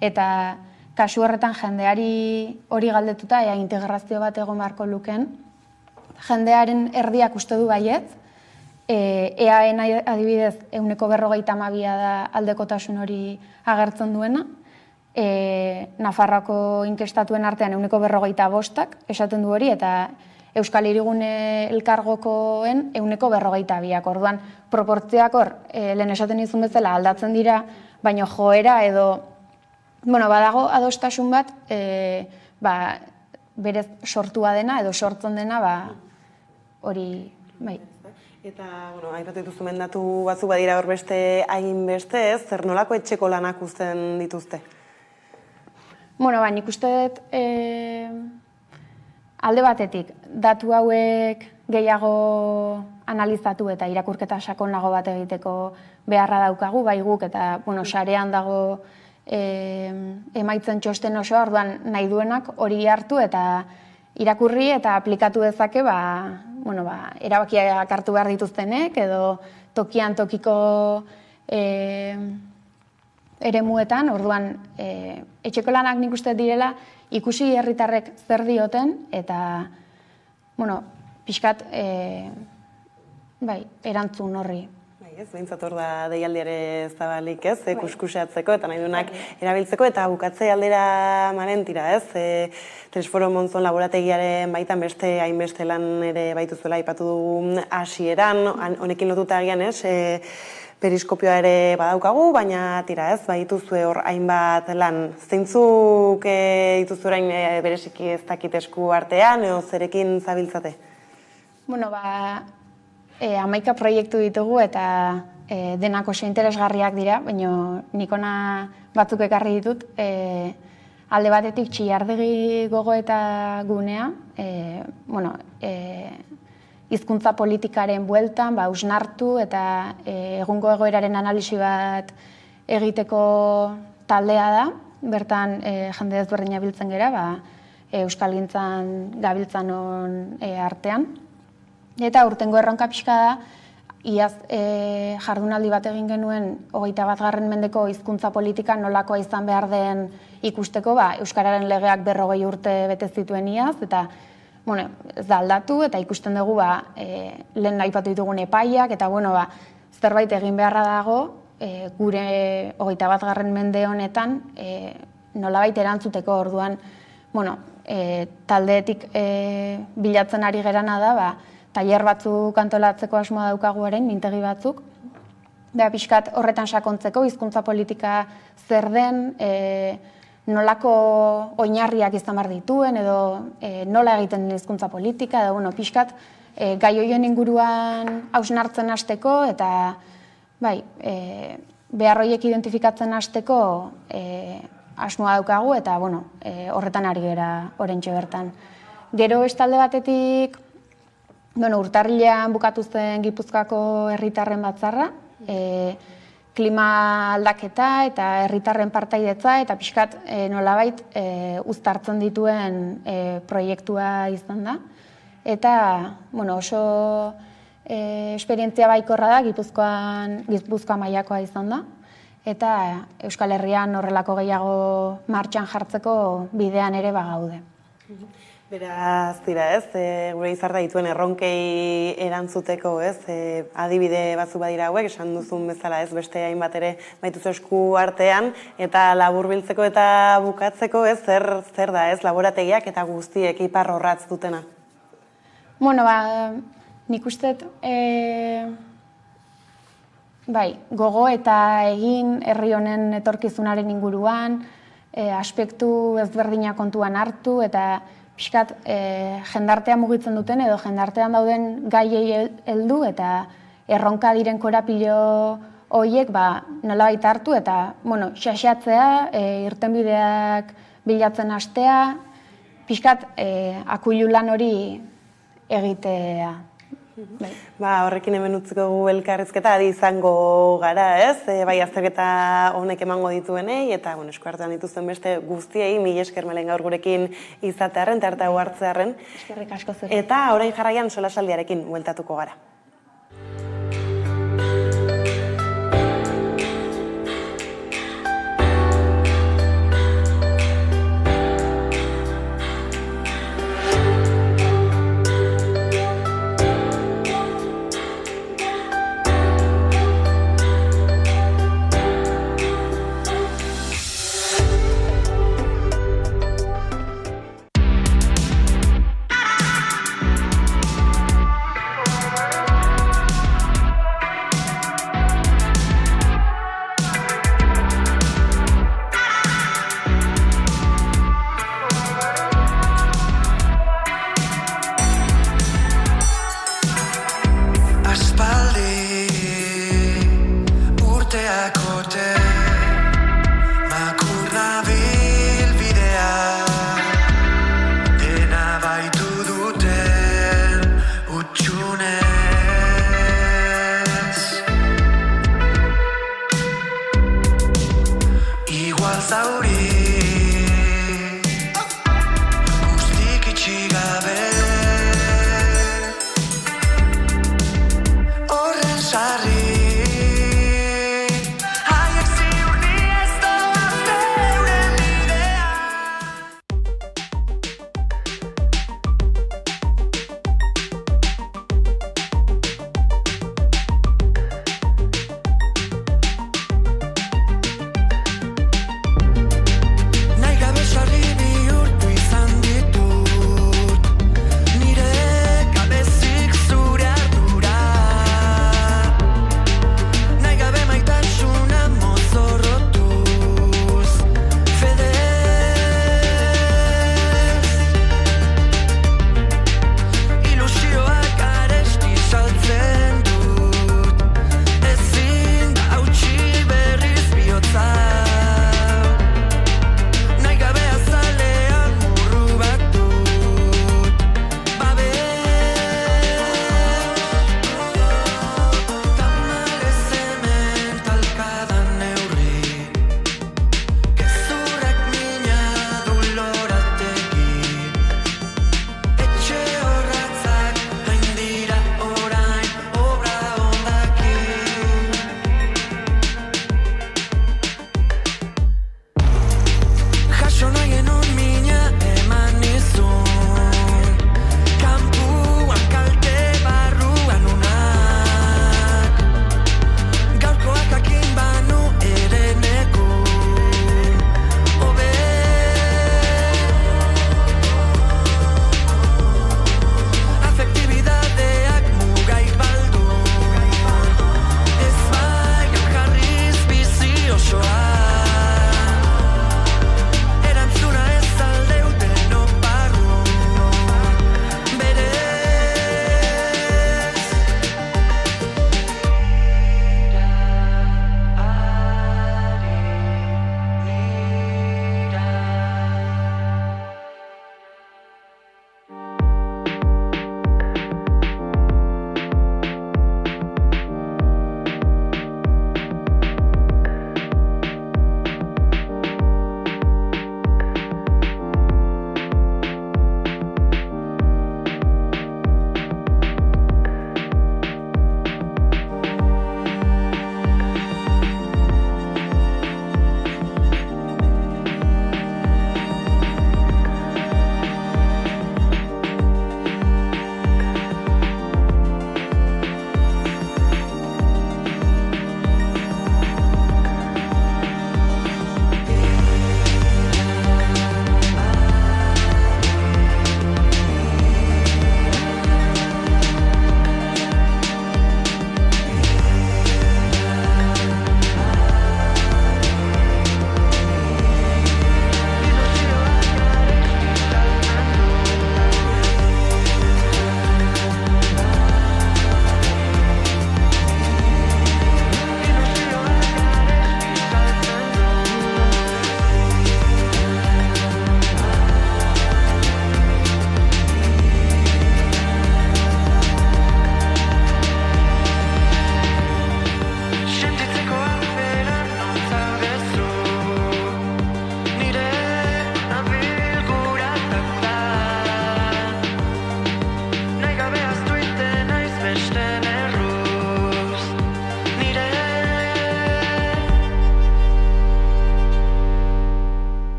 S3: eta kasu horretan jendeari hori galdetuta, integrazio bat egon beharko luken, jendearen erdiak uste du baiet, EAen adibidez 52% da aldekotasun hori agertzen duena, Nafarroako inkestatuen artean 45% esaten du hori, eta Euskal Hirigune Elkargokoen 52%. Orduan, proportzioak hor, lehen esaten izun bezala aldatzen dira, baina joera edo, badago adostasun bat, berez sortua dena edo sortzen dena, hori, bai.
S1: Eta, aipatu dituzu mendatu batzu badira hor beste hainbeste ez, zer nolako etxeko lanak uzten dituzte?
S3: Nik uste dut alde batetik, datu hauek gehiago analizatu eta irakurketa sakonago bat egiteko beharra daukagu, bai guk, eta, sarean dago emaitzen txosten osoa, orduan nahi duenak hori hartu eta irakurri eta aplikatu dezake, erabakiak hartu behar dituztenek, edo tokian tokiko eremuetan, orduan etxeko lanak nik uste direla ikusi herritarrek zer dioten, eta, pixkat, erantzun horri.
S1: Behintzat hor da deialdiare zabalik, ez, kuskuseatzeko eta nahi duenak erabiltzeko, eta bukatze aldera Marentira, ez, Telesforo Monzon laborategiaren baitan beste hainbeste lan ere baituzuela aipatu dugu hasieran, honekin lotuta agian, ez, periskopioa ere badaukagu, baina tira, ez, baituzue hor hainbat lan, zeintzuk dituzu orain bereziki ez dakit esku artean, edo zerekin zabiltzate?
S3: 11 proiektu ditugu eta denak oso interesgarriak dira, baina nik ona batzuk ekarri ditut. Alde batetik Txillardegi gogoeta gunea, hizkuntza politikaren bueltan, hausnartu eta egungo egoeraren analisi bat egiteko taldea da. Bertan jende ezberdina biltzen gera, euskalgintzan gabiltzanon artean. Eta urtengo erronka pixka da, iaz jardunaldi bat egin genuen 21. mendeko hizkuntza politika nolakoa izan behar den ikusteko, Euskararen legeak 40 urte bete zituen iaz, eta ez da aldatu, eta ikusten dugu lehen aipatu ditugun epaiak, eta zerbait egin beharra dago, gure 21. mende honetan nolabait erantzuteko. Orduan, taldeetik bilatzen ari gerana da, tailer batzuk antolatzeko asmoa daukagu orain, mintegi batzuk. Pixkat horretan sakontzeko, hizkuntza politika zer den, nolako oinarriak izan behar dituen, edo nola egiten den hizkuntza politika, edo pixkat gai horien inguruan hausnartzen hasteko, eta behar horiek identifikatzen hasteko asmoa daukagu, eta horretan ari gera oraintxe bertan. Gero bestalde batetik, urtarrilean bukatu zen Gipuzkoako herritarren batzarra, klima aldaketa eta herritarren partaidetza eta pixkat nolabait uztartzen dituen proiektua izan da. Eta oso esperientzia baikorra da, Gipuzkoa mailakoa izan da. Eta Euskal Herrian horrelako gehiago martxan jartzeko bidean ere bagaude.
S1: Beraz, dira, ez, gure izarda dituen erronkei erantzuteko, ez, adibide batzu badira hauek, esan duzun bezala, ez, beste hainbat ere baituzu esku artean, eta laburbiltzeko eta bukatzeko, ez, zer da, ez, laborategiak eta guztiek ipar horratz dutena?
S3: Nik usteet, gogo eta egin herri honen etorkizunaren inguruan, aspektu ezberdinak kontuan hartu, eta pixkat jendartea mugitzen duten edo jendartean dauden gaiei heldu eta erronka diren korapilo horiek nolabait hartu eta xaxatzea, irtenbideak bilatzen hastea, pixkat akuilu lan hori egitea.
S1: Horrekin hemen utziko gu elkarrizketa adi izango gara, ez? Bai azterketa honek emango dituenei, eta esku artean dituzten beste guztiei, mila esker Malen gaur gurekin izatearren, eta hartzearren.
S3: Eskerrik asko zure.
S1: Eta orain jarraian solasaldiarekin bueltatuko gara.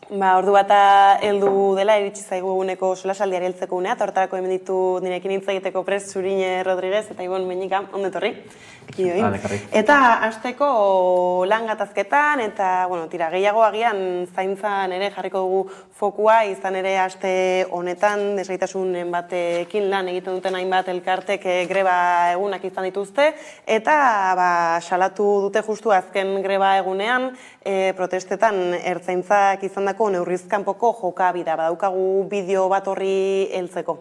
S1: Ordu bata heldu dela, iritsi zaigu eguneko solasaldiari heltzeko unea, eta hortarako hemen ditu nirekin hitz egiteko prest Zurine Rodriguez eta Ibon Meñika, ondo etorri. Eta hasteko lan gatazketan, eta gehiago agian zaintzan ere jarriko dugu fokua, izan ere aste honetan desgaitasunen batekin lan egiten duten hainbat elkartek greba egunak izan dituzte, eta salatu dute justu azken greba egunean, protestetan ertzaintzak izandako neurrizkanpoko jokabidea. Badaukagu bideo bat horri heltzeko.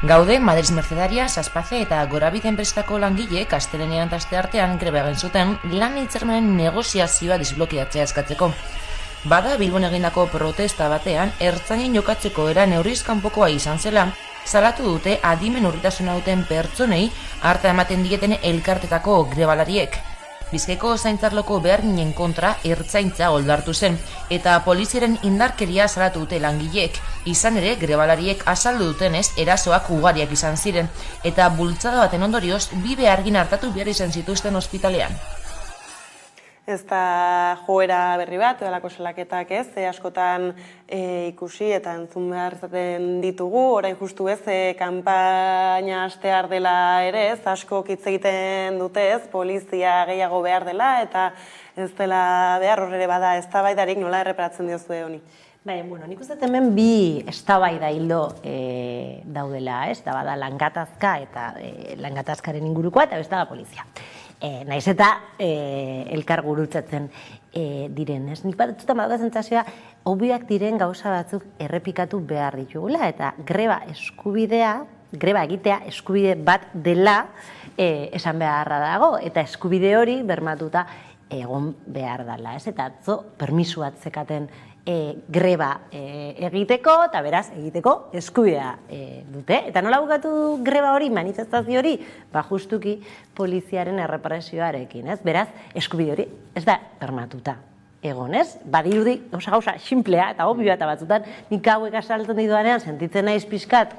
S4: Gaude, Madriz Mercedarias, Aspace eta Gorabide enpresetako langileek astelehenean eta asteartean greba egin zuten lan hitzarmenen negoziazioa desblokeatzea eskatzeko. Bada Bilbon egindako protesta batean ertzainen jokatzeko era neurrizkanpokoa izan zela, salatu dute adimen urritasuna duten pertsonei harta ematen dieten elkartetako grebalariek. Bizkaiko zaintzarloko beharginen kontra ertzaintza oldartu zen, eta poliziaren indarkeria salatu dute langileek. Izan ere, grebalariek azaldu dutenez erasoak ugariak izan ziren, eta bultzada baten ondorioz bi behargin hartatu behar izan zituzten ospitalean.
S1: Ez da joera berri bat, edalako salaketak ez, askotan ikusi eta entzun behar izaten ditugu, orain justu ez, kanpaina hastear dela ere ez, asko hitz egiten dute ez, polizia gehiago behar dela, eta ez dela behar horre bada eztabaidarik nola erreparatzen diozue honi.
S7: Nik uste hemen bi eztabaida hildo daudela, ez, da bada langatazka eta langatazkaren ingurukoa eta beste da polizia. Naiz eta elkar gurutzatzen diren. Nik batzutan badauka sentsazioa obviak diren gauza batzuk errepikatu behar ditugula eta greba egitea eskubide bat dela esan beharra dago eta eskubide hori bermatuta egon behar dela. Eta atzo permisu bat zekaten greba egiteko eta beraz egiteko eskubidea dute. Eta nola bukatu greba hori, manifestazio hori, justuki poliziaren errepresioarekin, ez? Beraz, eskubide hori ez da bermatuta egon, ez? Badirudi, gauza simplea eta obvioa eta batzutan nik hauek asaltzen diduanean sentitzen naiz pixkat,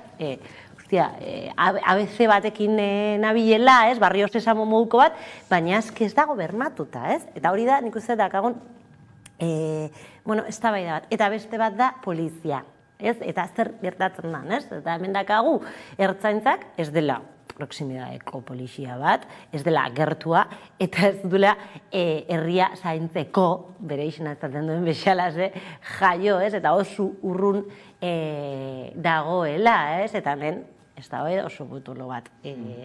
S7: ABC batekin nabilela, ez? Barrio sesamo moduko bat, baina ez dago bermatuta, ez? Eta hori da, nik uste dakagun eztabaida bat, eta beste bat da polizia, ez? Eta zer gertatzen da, ez? Eta hemen dakagu ertzaintzak ez dela proximidadeko polizia bat, ez dela gertua, eta ez duela herria zaintzeko, bere izena ezaten duen bezala, jaio, ez? Eta oso urrun dagoela, ez? Eta hemen ez da oso butulo bat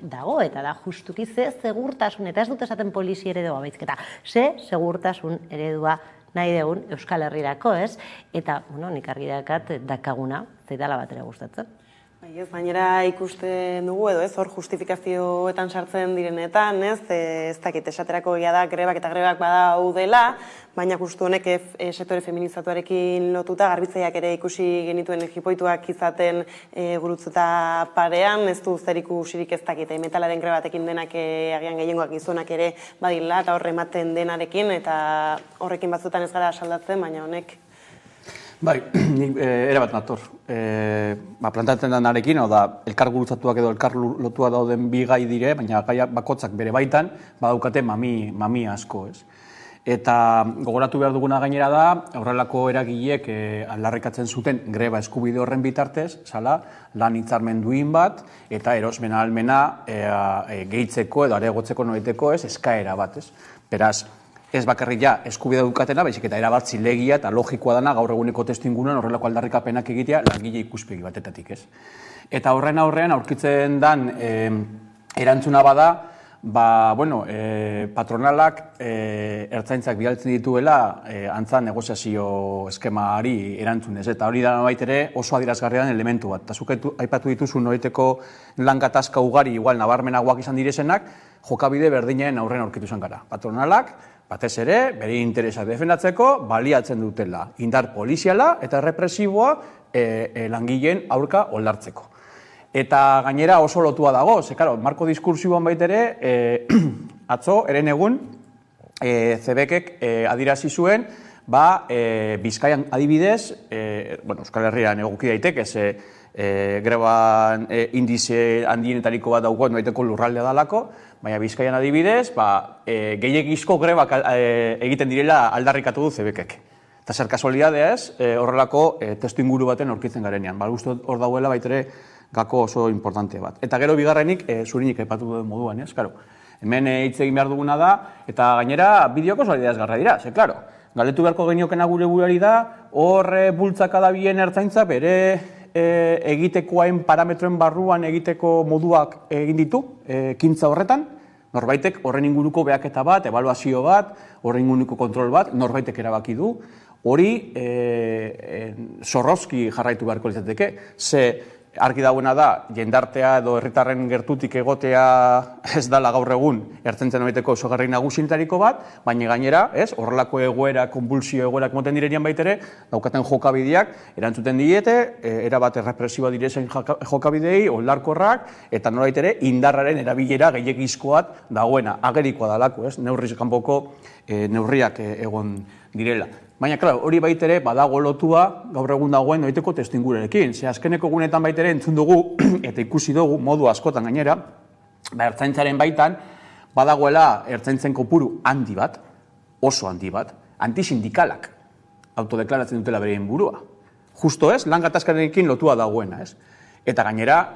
S7: dago, eta da justuki ze segurtasun, eta ez dut esaten polizia eredua baizketa, ze segurtasun eredua nahi dugun Euskal Herrirako, ez? Eta, nik argi dakaguna, zaitala batera gustatzen.
S1: Gainera ikusten dugu edo ez, hor justifikazioetan sartzen direnetan, ez dakit esaterako egia da grebak eta grebak badaudela, baina justu honek sektore feminizatuarekin lotuta garbitzaileak ere ikusi genituen jipoituak izaten gurutzeta parean, ez du zer ikusirik ez dakit, metalaren grebatekin denak agian gehiengoak gizonak ere badila eta horre ematen denarekin, eta horrekin batzutan ez gara asaldatzen, baina honek.
S22: Bai, nik ere bat nator. Plantatzen denarekin, elkar gurutzatuak edo elkar lotua dauden bi gai dire, baina gai bakotzak bere baitan, badaukate mami asko, ez? Eta gogoratu behar duguna gainera da, horrelako eragileek aldarrikatzen zuten greba eskubide horren bitartez, lan hitzarmen duin bat, eta erosmen ahalmena gehitzeko edo areagotzeko noiteko eskaera bat, ez? Beraz, ez bakarrik eskubidea dukatena, baizik eta erabat zilegia eta logikoa dana gaur eguneko testuinguruan horrelako aldarrikapenak egitea langile ikuspegi batetatik, ez? Eta horren aurrean aurkitzen dan erantzuna bada, patronalak ertzaintzak bidaltzen dituela antza negoziazio eskemari erantzunez, eta hori da ere oso adierazgarria den elementu bat. Eta zuk aipatu dituzu noiteko lan gatazka ugari igual nabarmenagoak izan direzenak, jokabide berdinen aurren aurkitu zen gara. Patronalak, batez ere, bere interesak defendatzeko, baliatzen dutela indar poliziala eta represiboa langileen aurka oldartzeko. Eta gainera oso lotua dago, marko diskursiboan baitere, atzo, eren egun, CBK-ek adirazi zuen, Bizkaian adibidez, Euskal Herrian egoki daiteke, greban indize handienetariko bat dauko noiteko lurraldea dalako, baina Bizkaian adibidez, gehiegizko grebak egiten direla aldarrikatu du CBKek. Eta zer kasualidadea ez, horrelako testu inguru baten aurkitzen garenean. Uste hor dauela baitere gako oso importante bat. Eta gero bigarrenik, zurinik aipatu duen moduan, ez? Hemen hitz egin behar duguna da, eta gainera bideoko oso adierazgarria dira, ze, klaro, galdetu beharko geniokena gure buruari da, hor bultzaka da bien ertzaintza bere egitekoain parametroen barruan egiteko moduak egin ditu, ekintza horretan, norbaitek horren inguruko behaketa bat, ebaluazio bat, horren inguruko kontrol bat, norbaitek erabaki du, hori zorrozki jarraitu beharko litzateke, ze argi dagoena da, jendartea edo herritarren gertutik egotea ez dala gaur egun ertzaintzan hoiteko osagarri nagusientariko bat, baina gainera, horrelako egoera, konbulsio egoerak moten direnean baitere, daukaten jokabideak erantzuten diete, erabat errepresiba direzen jokabidei, onlarkorrak, eta nolait ere indarraren erabilera gehiagizkoat dagoena, agerikoa dalako, neurriz kanpoko neurriak egon direla. Baina, klaro, hori baitere badago lotua gaur egun dagoen noiteko testuinguruarekin. Ze azkeneko gunetan baitere entzun dugu, eta ikusi dugu modu askotan gainera, ertzaintzaren baitan, badagoela ertzaintzen kopuru handi bat, oso handi bat, antisindikalak autodeklaratzen dutela berein burua. Justo ez, lan gatazkarekin lotua dagoena, ez? Eta gainera,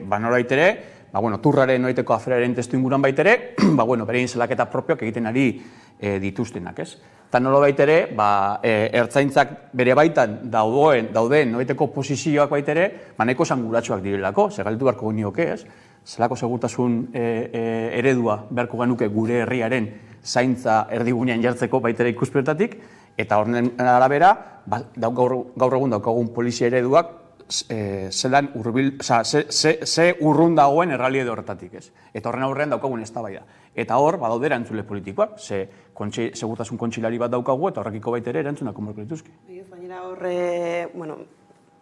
S22: norbait ere, turraren noiteko aferaren testuinguruan baitere, berein zelaketa propioak egiten ari dituztenak, ez? Eta nolabait ere, ertzaintzak bere baitan dauden noiteko posizioak baitere, nahiko esanguratsuak direlako, segaltu beharko genioke, ez? Zelako segurtasun eredua beharko genuke gure herriaren zaintza erdigunean jartzeko baitere ikuspeetatik, eta horren arabera, gaur egun daukagun polizia ereduak zelan ze urrun dagoen errealitate horretatik, ez? Eta horren aurrean daukagun eztabaida. Eta hor, badaude erantzule politikoak, ze segurtasun kontsilari bat daukagu eta horrekiko baitere erantzunak konborko dituzke.
S1: Baina hor,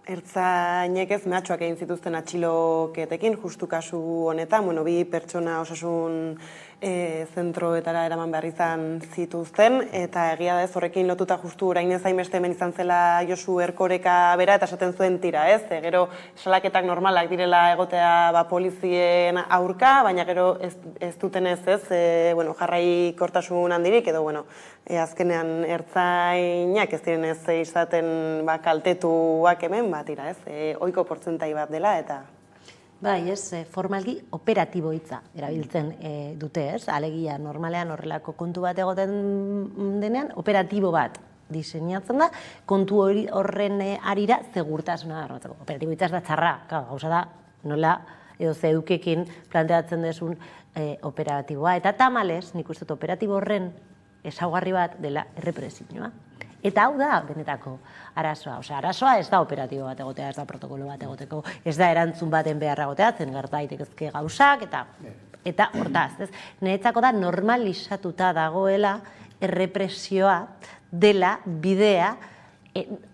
S1: ertzainek ez mehatxoak egin zituzten atxiloketekin, justu kasu honetan, bi pertsona osasun zentroetara eraman behar izan zituzten, eta egia da ez horrekin lotuta justu orain ez hainbeste hemen izan zela Josu Erkoreka bera, eta esaten zuen tira, ez? Gero salaketak normalak direla egotea polizien aurka, baina gero ez duten ez, jarrai kortasun handirik, edo, azkenean ertzainak ez diren ez izaten kaltetuak hemen, tira, ez? Ohiko portzentai bat dela, eta...
S7: Bai, ez, formalki operatibo hitza erabiltzen dute, ez? Alegia, normalean horrelako kontu bat egoten denean, operatibo bat diseinatzen da, kontu horren arira segurtasuna bermatzeko. Operatibo hitza ez da txarra, gauza da, nola, edo zedukekin planteatzen desun operatiboa. Eta tamalez, nik uste dut operatibo horren ezaugarri bat dela errepresioa. Eta hau da benetako arazoa. Arazoa ez da operatibo bat egotea, ez da protokolo bat egoteko, ez da erantzun baten beharra egotea, zen gerta daitekezke gauzak, eta hortaz. Niretzako da normalizatuta dagoela errepresioa dela bidea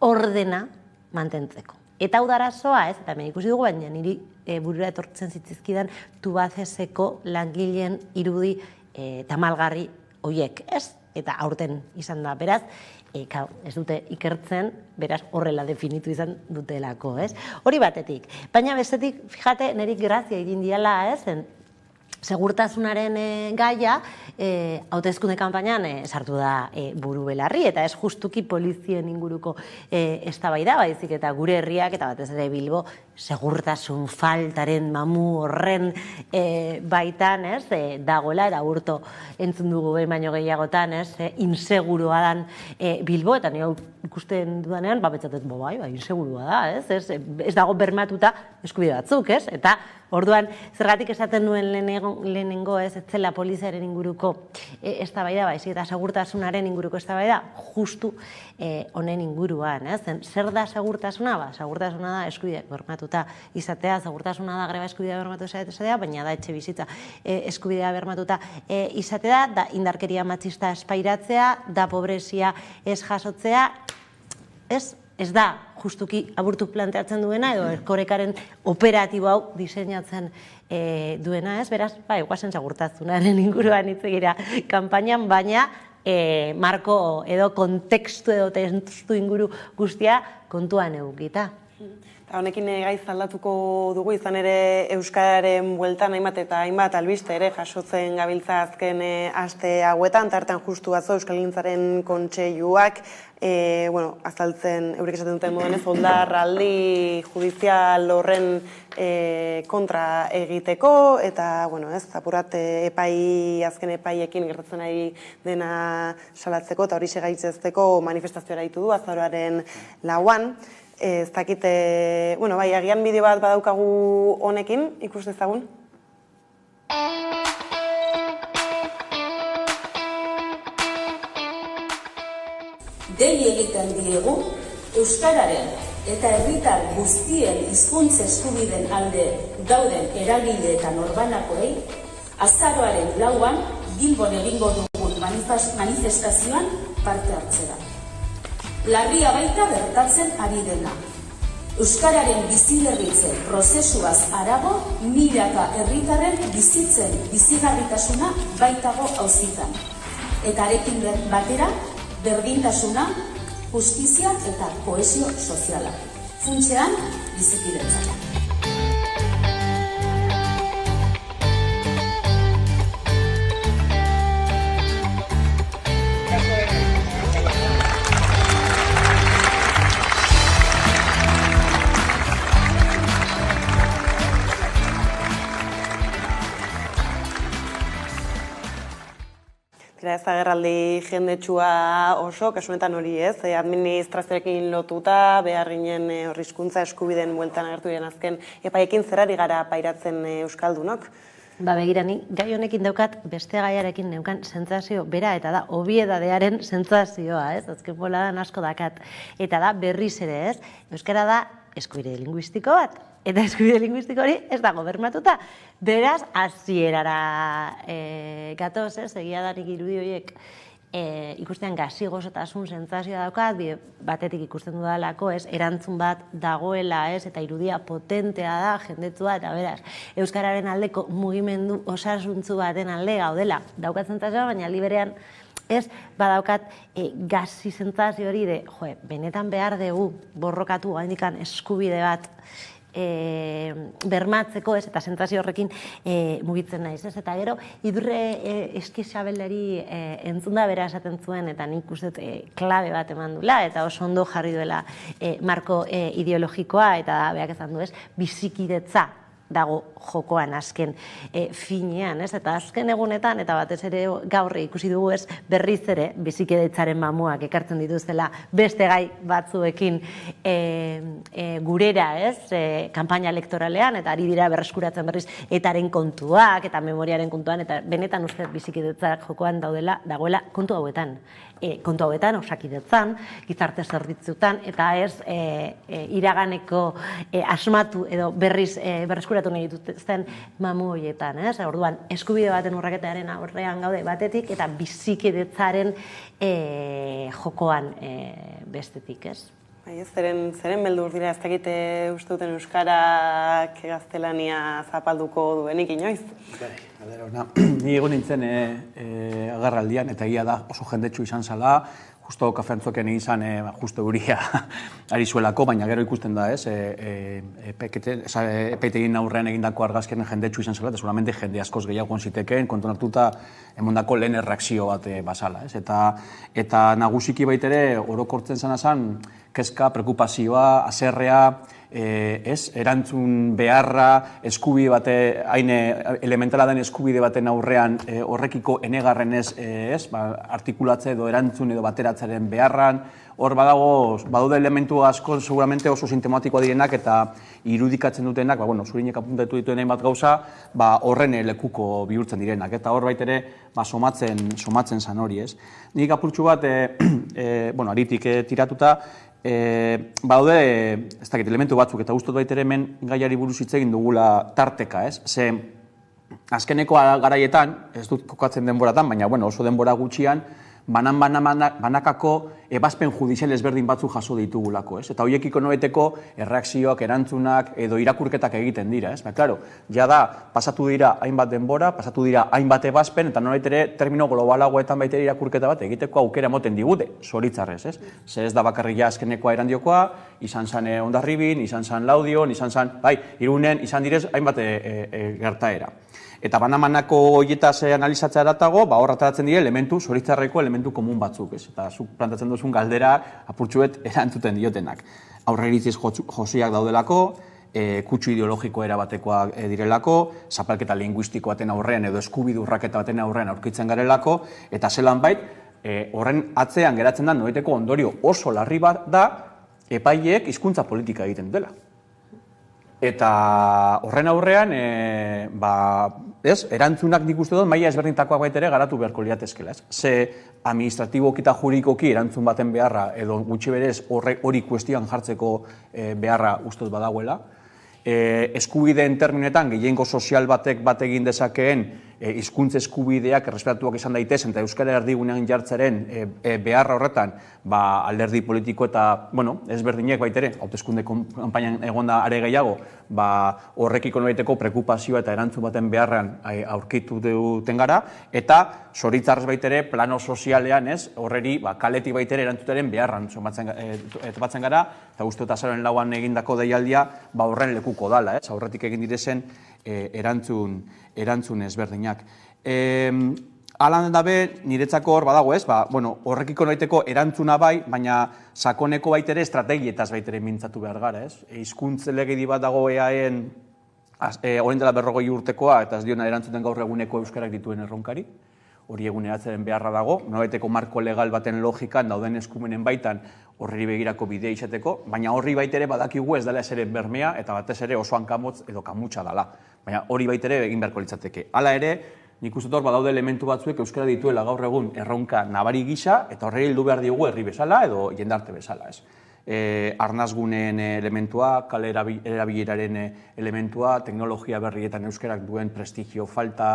S7: ordena mantentzeko. Eta hau da arazoa, ez, eta hemen ikusi dugu, baina niri burura etortzen zitzizkidan Tubacexeko langileen irudi tamalgarri horiek, ez? Eta aurten izan da, beraz, ez dute ikertzen, beraz, horrela definitu izan dutelako, ez? Hori batetik. Baina bestetik, fíjate, niri grazia egin diala, ez? Segurtasunaren gaia, hauteskunde kanpainan sartu da buru belarri, eta ez justuki polizien inguruko eztabaida, baizik eta gure herriak, eta batez ere Bilbo, segurtasun faltaren mamu horren baitan, ez, dagoela, eta urto entzun dugu behin baino gehiagotan, ez, insegurua dan Bilbo, eta nire ikusten dudanean, betzatet, insegurua da, ez dago bermatuta eskubide batzuk, ez, eta orduan, zergatik esaten nuen lehenengo ez zela poliziaren inguruko eztabaida, baizik eta segurtasunaren inguruko eztabaida, justu honen inguruan, ez? Zer da segurtasuna? Segurtasuna da eskubideak bermatuta izatea, segurtasuna da greba eskubidea bermatu izatea, baina da etxe bizitza eskubidea bermatuta izatea, da indarkeria matxista espairatzea, da pobrezia ez jasotzea, ez da justuki aburtu planteatzen duena edo Erkorekaren operatibo hau diseinatzen duena, ez? Beraz, guazen segurtasunaren inguruan hitz egira kanpainan, baina marko edo kontekstu edo testu inguru guztia kontuan edukita.
S1: Eta honekin gaiz aldatuko dugu, izan ere Euskararen bueltan hainbat eta hainbat albiste ere jasotzen gabiltza azken aste hauetan, tartean justu atzo Euskalgintzaren kontseiluak, azaltzen, eurek esaten duten moden ez, oldarraldi judizial horren kontra egiteko, eta, apurat azken epaiekin gertatzen ari dena salatzeko, eta hori segaitzezteko manifestazioa ditu du, azaroaren 4an. Ez dakite, agian bideo bat badaukagu honekin, ikus dezagun.
S9: Dei egiten diegu, Euskararen eta herritar guztien hizkuntz eskubideen alde dauden eragile eta norbanakoei, azaroaren 4an Bilbon egingo dugun manifestazioan parte hartzera. Larria baita gertatzen ari dena. Euskararen biziberritze prozesuaz harago, milaka herritarren bizitzen bizigarritasuna baitago auzitan. Eta arekin batera, berdintasuna, justizia eta kohesio soziala. Funtsean, bizikidetzak.
S1: Ez agerraldi jendetsua oso, kasunetan hori ez, administrazioekin lotuta, behar ginen hizkuntza eskubideen bueltan agertu diren azken epaiekin zerari gara pairatzen euskaldunok?
S7: Begirani, gai honekin daukat beste gaiarekin neukan sentsazio bera, eta da, obiedadearen sentsazioa, ez? Azken boladan asko dakat. Eta da, berriz ere, ez? Euskara da eskubide linguistiko bat. Eta eskubide linguistiko hori ez dago bermatuta. Beraz, hasierara gatoz, egia da nik irudi horiek ikustean gazi gozotasun sentsazioa daukat, batetik ikusten dudalako, erantzun bat dagoela, eta irudia potentea da, jendetua, eta beraz, Euskararen aldeko mugimendu osasuntzu baten alde gaudela. Daukat sentsazioa, baina liberean ez, badaukat gazi sentsazio hori de, benetan behar dugu borrokatu gaindikan eskubide bat bermatzeko, eta sentsazio horrekin mugitzen naiz, ez? Eta gero, Idurre Eskixabelari entzunda bera esaten zuen, eta nik uste klabe bat eman duela, eta oso ondo jarri duela marko ideologikoa, eta beak esan du, ez? Bizikidetza dago jokoan azken finean, ez? Eta azken egunetan, eta batez ere gaur ikusi dugu, ez, berriz ere bizikidetzaren mamuak ekartzen dituztela beste gai batzuekin gurera, ez? Kanpaina elektoralean, eta ari dira berreskuratzen berriz etaren kontuak, eta memoriaren kontuan, eta benetan uste bizikidetzak jokoan dagoela kontu hauetan. Kontu hauetan, osakidetzan, gizarte zerbitzutan, eta ez iraganeko asmatu edo berriz berreskuratu nahi dituzten mamu horietan. Orduan, eskubide baten urraketaren aurrean gaude batetik, eta bizikidetzaren jokoan bestetik, ez?
S1: Zeren beldur dira ez dakite uste duten euskarak gaztelania zapalduko duenik inoiz?
S22: Ni egon nintzen agerraldian, eta egia da oso jendetsu izan zala, justo kafeantzoken izan justo euria ari zuelako, baina gero ikusten da, ez? Epaitegin aurrean egindako argazkien jendetsu izan zela, eta solamente jende askoz gehiago zitekeen, kontuan hartuta emondako lehen erreakzio bat bazala, ez? Eta nagusiki baitere orokortzen zan kezka, preokupazioa, haserrea, erantzun beharra, eskubide bate, hain elementala den eskubide baten aurrean horrekiko enegarren artikulatze edo erantzun edo bateratzaren beharran, hor badaude elementu asko seguramente oso sintomatikoa direnak eta irudikatzen dutenak, zurinek apuntatu dituen bat gauza, horren lekuko bihurtzen direnak, eta hor baitere somatzen zan hori, ez. Nik apurtxu bat, aritik tiratuta, badaude, ez dakit, elementu batzuk, eta guztot baitere hemen gaiari buruz hitz egin dugula tarteka, ez? Ze, azkeneko garaietan, ez dut kokatzen denboratan, baina oso denbora gutxian, banakako ebazpen judizial ezberdin batzu jaso ditugulako, ez? Eta horiekiko noeteko erreakzioak, erantzunak edo irakurketak egiten dira, ez? Claro, ja da, pasatu dira hainbat denbora, pasatu dira hainbat ebazpen, eta nolet ere termino globalagoetan baita irakurketa bat egiteko aukera moten digute, zoritzarrez, ez? Ze ez da bakarrik ja azkenekoa erandiokoa, izan zan Hondarribin, izan zan Laudion, izan zan, Irunen, izan direz hainbat gertaera. Eta banamanako horietaz analizatzea eratago, hor ateratzen dira zoritzarreko elementu komun batzuk, ez? Eta zuk plantatzen duzun galdera apurtxuet erantzuten diotenak. Aurreiritziz josiak daudelako, kutsu ideologiko erabatekoak direlako, zapalketa linguistiko baten aurrean edo eskubidurraketa baten aurrean aurkitzen garelako, eta zelan bait, horren atzean geratzen da noeteko ondorio oso larri bat da, epaileek hizkuntza politika egiten dela. Eta horren aurrean, erantzunak nik uste dut, maila ezberdintakoak baita ere garatu beharko liatezkela. Ze administratiboki eta juridikoki erantzun baten beharra, edo gutxi berez hori kuestioan jartzeko beharra uste dut badagoela. Eskubideen terminetan, gehiengo sozial batek bat egin dezakeen hizkuntza eskubideak errespetatuak izan daitezen eta euskara erdigunean jartzaren beharra horretan alderdi politiko eta ezberdinek baitere, hauteskunde kanpainan egonda are gehiago, horrekiko noraiteko preokupazioa eta erantzun baten beharrean aurkitu duten gara, eta zoritzarrez baitere plano sozialean horreri kaleti baitere erantzuteren beharran topatzen gara, eta uste eta azaroaren lauan egindako deialdia horren lekuko dala, aurretik egin direzen erantzun ezberdinak. Alan dabe, niretzako hor badago ez, horrekiko noiteko erantzuna bai, baina sakoneko baitere estrategietaz baitere mintzatu behar gara, ez? Hizkuntz legedi bat dago EAen, orain dela 40 urtekoa, eta ez diona erantzuten gaur eguneko euskarak dituen erronkari, hori eguneratzeren beharra dago, noraiteko marko legal baten logikan dauden eskumenen baitan horri begirako bidea izateko, baina horri baitere badakigu ez dela eseren bermea, eta batez ere oso hankamotz edo kamutsa dela. Baina hori baitere egin beharko litzateke. Hala ere, nik uste hor badaude elementu batzuek euskara dituela gaur egun erronka nabari gisa, eta horri heldu behar diogu herri bezala edo jendarte bezala, ez? Arnazguneen elementua, kale erabileraren elementua, teknologia berrietan euskarak duen prestigio falta,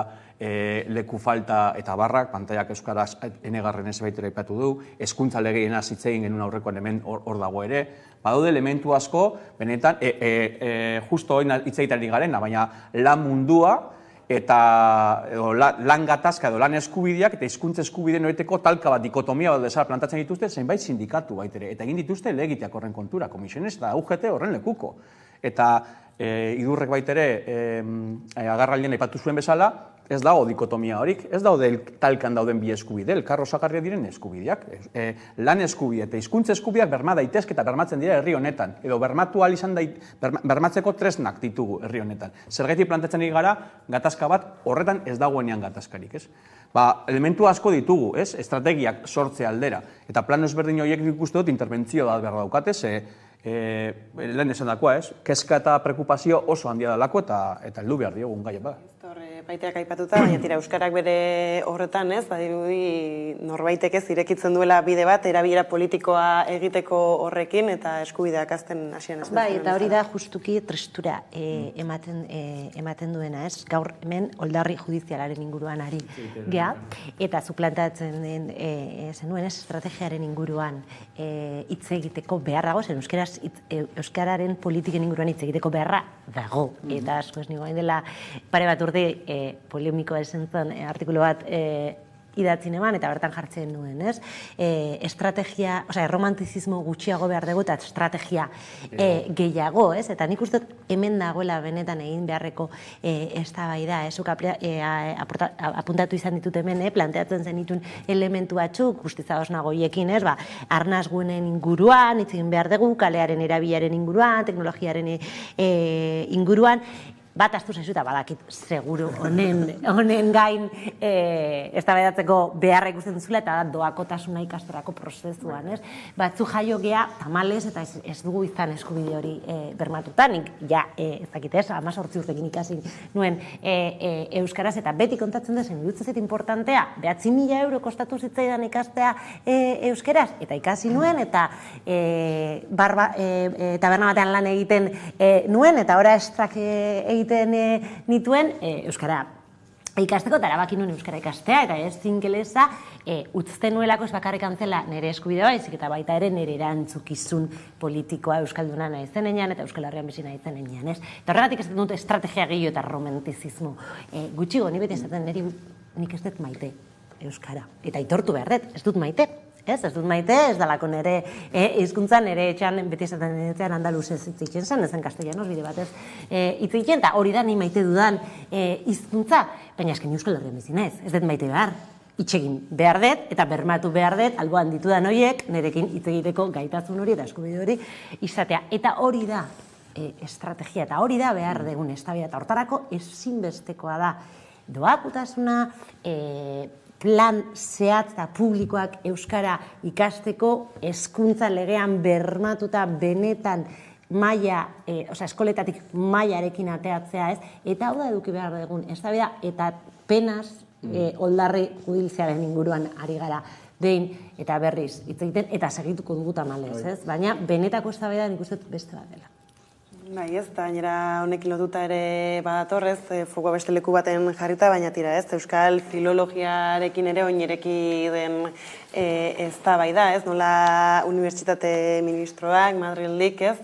S22: leku falta eta barrak, pantaiak euskaraz enegarren ez baitera ipatu du, hezkuntza legeena zitzein genuen aurrekoan hemen hor dago ere, badaude elementu asko, benetan, justo hori hitzaitari garena, baina lan mundua, eta lan gatazka edo lan eskubideak eta hizkuntza eskubideen noeteko talka bat dikotomia bat bezala plantatzen dituzte zenbait sindikatu baitere. Eta egin dituzte legiteak horren kontura, komisiones eta UGT horren lekuko. Eta idurrek baitere agarraldien aipatu zuen bezala, ez dago dikotomia horik, ez daude talkan dauden bi eskubide, elkar osagarria diren eskubideak. Lan eskubide eta hizkuntza eskubideak berma daitezke eta bermatzen dira herri honetan, edo bermatu ahal izan bermatzeko tresnak ditugu herri honetan. Zergatik plantatzen gara, gatazka bat horretan ez dagoenean gatazkarik, ez? Elementu asko ditugu, ez? Estrategiak sortze aldera. Eta plano ezberdin horiek ikuste dut interbentzio da behar daukate, lehen esan dakoa, ez? Kezka eta preokupazio oso handia dalako eta heldu behar diogun gaia bada.
S1: Baiteak aipatuta, baina tira euskarak bere horretan, ez, badirudi norbaitek ez irekitzen duela bide bat, erabilera politikoa egiteko horrekin eta eskubideak azten hasien ez.
S7: Bai, eta hori da justuki tristura ematen duena, ez? Gaur hemen oldarri judizialaren inguruan ari gea, eta zu plantatzen zenuen, ez, estrategiaren inguruan hitz egiteko beharrago, zen euskararen politiken inguruan hitz egiteko beharra dago, eta asko ez nigoen dela pare bat urte polemikoa esan zen artikulu bat idatzin eman, eta bertan jartzen nuen, ez? Estrategia, erromantizismo gutxiago behar dugu eta estrategia gehiago, ez? Eta nik uste hemen dagoela benetan egin beharreko eztabaida, ez? Apuntatu izan ditut hemen, planteatzen zenitun elementu batzuk, guztizagoz nagoiekin, ez? Arnazgunen inguruan, hitz egin behar dugu, kalearen erabilaren inguruan, teknologiaren inguruan, bat astu zaizu eta badakit seguru honen gain eztabaidatzeko beharra ikusten duzula eta doakotasuna ikastorako prozesuan, ez? Batzu jaio gea tamalez eta ez dugu izan eskubide hori bermatuta, nik ja, ez dakit ez, 18 urtekin ikasi nuen euskaraz eta beti kontatzen dezen, dutzen zait importantea, 9.000 euro kostatu zitzaidan ikastea euskaraz, eta ikasi nuen eta taberna batean lan egiten nuen eta ora estrak egiten nituen euskara ikasteko, eta erabaki nuen euskara ikastea, eta ez ingelesa, utzten nuelako ez bakarrik antzela nire eskubidea baizik, eta baita ere nire erantzukizun politikoa euskalduna nahizen enean, eta Euskal Herrian bizi nahizen enean, ez? Eta horregatik ez dut estrategia gehiago eta romantizismo. Gutxigo, ni beti esaten nik ez dut maite euskara. Eta aitortu behar dut, ez dut maite. Ez dut maite, ez dalako nire hizkuntza nire etxean, beti esaten etxean andaluzez hitz egiten zen, ezen castellanos bide batez hitz egiten, eta hori da ni maite dudan hizkuntza, baina esken Euskal Herrian bizi naiz, ez dut maite behar. Itxegin behar dut, eta bermatu behar dut, alboan ditudan horiek, nirekin hitz egiteko gaitasun hori eta eskubide hori izatea. Eta hori da estrategia, eta hori da behar dugun eztabaida, eta hortarako ezinbestekoa da doakotasuna, plan zehatz eta publikoak euskara ikasteko, hezkuntza legean bermatuta benetan maila, eskoletatik mailarekin ateatzea, ez? Eta hau da eduki behar dugun eztabaida, eta penaz oldarri judiziaren inguruan ari gara behin eta berriz hitz egiten, eta segituko dugu tamalez, ez? Baina benetako eztabaida nik uste dut beste bat dela.
S1: Bai, ez, eta gainera honekin lotuta ere badatorrez, fokoa beste leku baten jarrita, baina tira, ez, euskal filologiarekin ere oinereki den eztabaida, ez, nola unibertsitate ministroak, Madrildik, ez,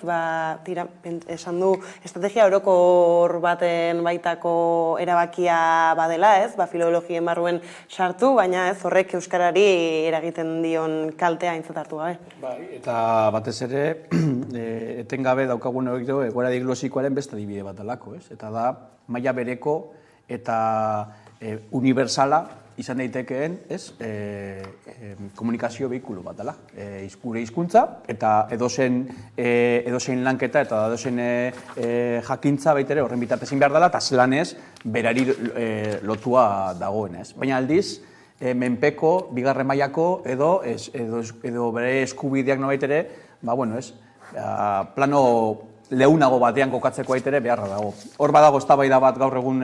S1: tira, esan du, estrategia orokor baten baitako erabakia badela, ez, filologien barruen sartu, baina ez, horrek euskarari eragiten dion kaltea aintzat hartu gabe.
S22: Bai, eta batez ere, etengabe daukagun egiteko, egoera diglosikoaren beste adibide bat dalako, ez? Eta da, maila bereko eta universala izan daitekeen, ez? Komunikazio behikulu bat dela. Gure hizkuntza eta edozein lanketa eta edozein jakintza baitere horren bitartezin behar dela, eta zelanez berari lotua dagoen, ez? Baina aldiz, menpeko, bigarren mailako edo bere eskubideak nobait ere, plano leunago batean kokatzeko baitere beharra dago. Hor badago eztabaida bat gaur egun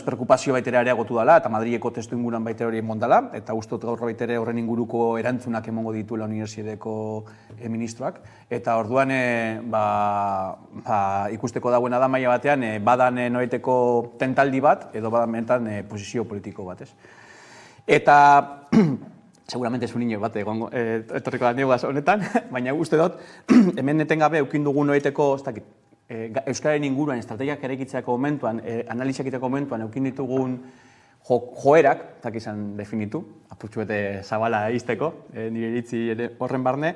S22: perkupazio baitere areagotu dela, eta Madrileko testu inguruan baitere hori emon dela, eta ustot gaur baitere horren inguruko erantzunak emongo dituela unibertsitateko ministroak, eta orduan ikusteko dagoena da maila batean, badan noiteko tentaldi bat, edo badan benetan posizio politiko bat, ez. Eta seguramente ez unino bat etorriko da neugaz honetan, baina uste dut, hemen etengabe eukin dugun noiteko, ez dakit, euskararen inguruan estrategiak eraikitzeako momentuan, analiziakiteko momentuan eukin ditugun joerak, ez dakizan definitu, apurtxu bete zabala izteko, nire iritzi horren barne,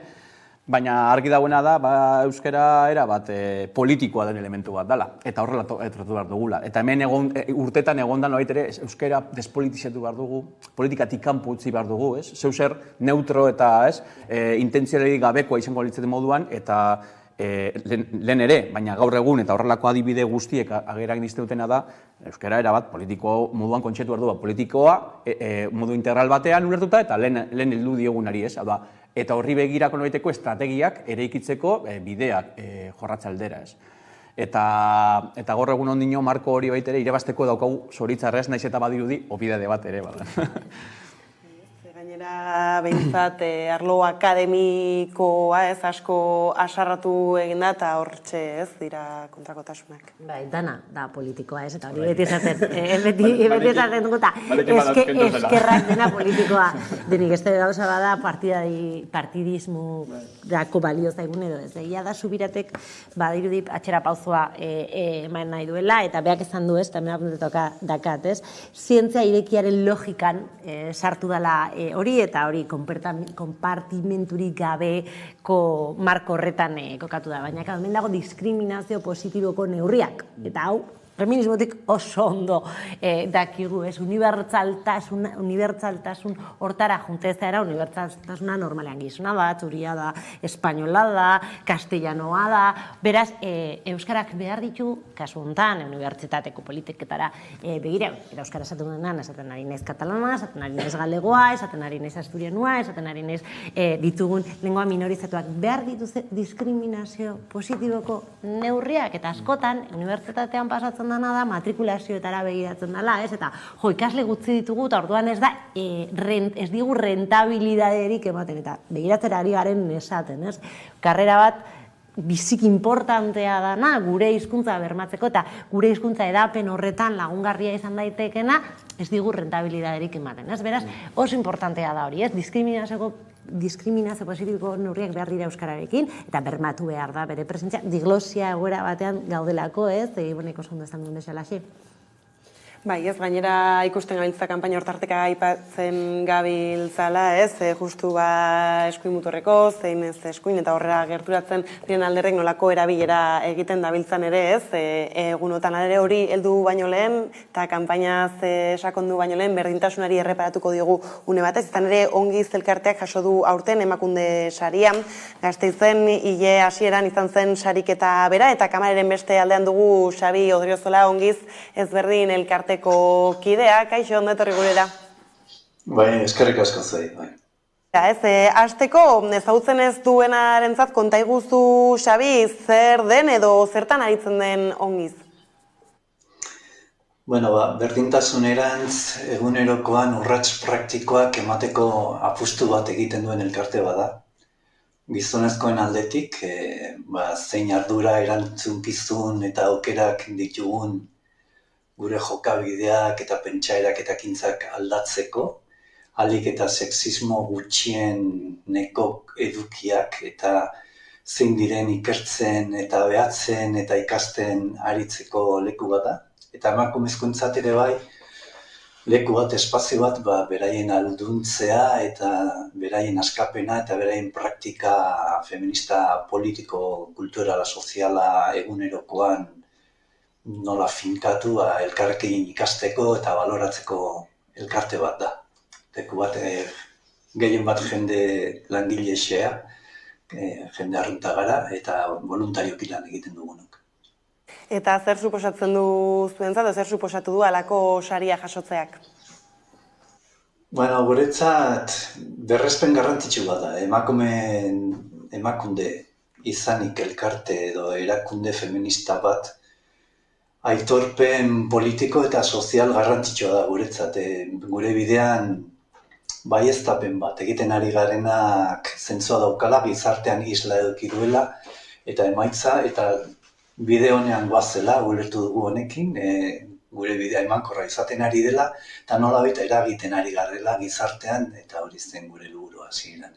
S22: baina argi dagoena da, euskara erabat politikoa den elementu bat dela, eta horrela etortu behar dugula. Eta hemen urtetan egondan hori ere euskara despolitizatu behar dugu, politikatik kanpo utzi behar dugu, ez? Zeu zer neutro eta intentzioarik gabekoa izango litzeten moduan, eta lehen ere, baina gaur egun eta horrelako adibide guztiek agerak dizte dutena da, euskara erabat politiko moduan kontxetu behar du, politikoa modu integral batean ulertuta eta lehen heldu diogunari, ez? Eta horri begirako noiteko estrategiak eraikitzeko bideak jorratza aldera, ez? Eta gaur egun ondino marko hori baitere irabazteko daukagu zoritzarrez, naiz eta badirudi obidade bat ere, bada.
S1: Gainera, behintzat, arlo akademikoa ez asko asarratu egin da, eta hortxe ez dira kontrakotasunak.
S7: Bai, dana da politikoa ez, eta hori beti esaten dugu, eta eskerrak dena politikoa. Denik ez gauza bada partidismo dako balio zaigun edo ez. Egia da Subiratek badirudi atxera pauzoa eman nahi duela, eta beak esan du ez, eta mena puntetok dakat ez, zientzia irekiaren logikan sartu dela hori, eta hori konpartimenturik gabeko marko horretan kokatu da. Baina, hemen dago diskriminazio positiboko neurriak. Eta hau, feminismotik oso ondo dakigu, ez? Unibertsaltasun hortara juntezea era, unibertsaltasuna normalean gizuna da, txuria da, espainola da, castellanoa da, beraz, euskarak behar ditu, kasu honetan, unibertsitateko politiketara begira, eta euskara esaten denan, esaten ari naiz katalana, esaten ari naiz galegoa, esaten ari naiz asturianua, esaten ari naiz ditugun lengua minorizatuak, behar dituzte diskriminazio positiboko neurriak, eta askotan, unibertsitatean pasatzen dana da, matrikulazioetara begiratzen dela, ez? Eta, ikasle gutxi ditugu, eta orduan ez da, ez digu rentabilidaderik ematen, eta begiratzera ari garen esaten, ez? Karrera bat, bizik importantea dana gure hizkuntza bermatzeko eta gure hizkuntza edapen horretan lagungarria izan daitekena ez digu rentabilidaderik ematen. Ez beraz, oso importantea da hori, ez? Diskriminazio posibiko neurriak behar dira euskararekin eta bermatu behar da bere presentzia diglosia egoera batean gaudelako, ez? Iboneko oso ondo esan duen bezalaxe.
S1: Bai, ez, gainera ikusten gabiltza kanpaina hortarteka aipatzen gabiltzala, ez, justu eskuin muturreko, zein ez eskuin, eta horrela gerturatzen diren alderrek nolako erabilera egiten dabiltzan ere, ez, egunotan ere hori heldu baino lehen, eta kanpainaz sakondu baino lehen, berdintasunari erreparatuko diogu une batez, izan ere ongiz elkarteak jaso du aurten emakunde sarian, Gasteizen hile hasieran izan zen sariketa bera, eta kamararen beste aldean dugu Xabi Odriozola ongiz ezberdin elkarteko kidea, kaixo, ondo etorri gurera.
S5: Bai, eskerrik asko zai, bai.
S1: Ez, hasteko, ezagutzen ez duenarentzat konta iguzu, Xabi, zer den edo zertan aritzen den ongiz?
S5: Bueno, berdintasunerantz egunerokoan urrats praktikoak emateko apustu bat egiten duen elkarte bada. Gizonezkoen aldetik, zein ardura erantzunkizun eta aukerak ditugun gure jokabideak eta pentsaerak eta ekintzak aldatzeko, ahalik eta sexismo gutxieneko edukiak eta zein diren ikertzen eta behatzen eta ikasten aritzeko leku bat da. Eta emakumezkoentzat ere bai, leku bat, espazio bat, beraien alduntzea eta beraien askapena eta beraien praktika feminista, politiko, kulturala, soziala egunerokoan nola finkatu elkarrekin ikasteko eta baloratzeko elkarte bat da. Leku bat, gehien bat jende langile xea, jende arrunta gara eta voluntarioki lan egiten dugunok.
S1: Eta zer suposatzen du zuentzat, zer suposatu du halako saria jasotzeak?
S5: Bueno, guretzat berrespen garrantzitsu bat da. Emakunde izanik elkarte edo erakunde feminista bat aitorpen politiko eta sozial garrantzitsua da guretzat. Gure bidean baieztapen bat egiten ari garenak zentzua daukala, gizartean isla eduki duela eta emaitza eta bide honean goazela, ulertu dugu honekin, gure bidea emankorra izaten ari dela eta nolabait eragiten ari garela gizartean eta hori zen gure helburua hasieran.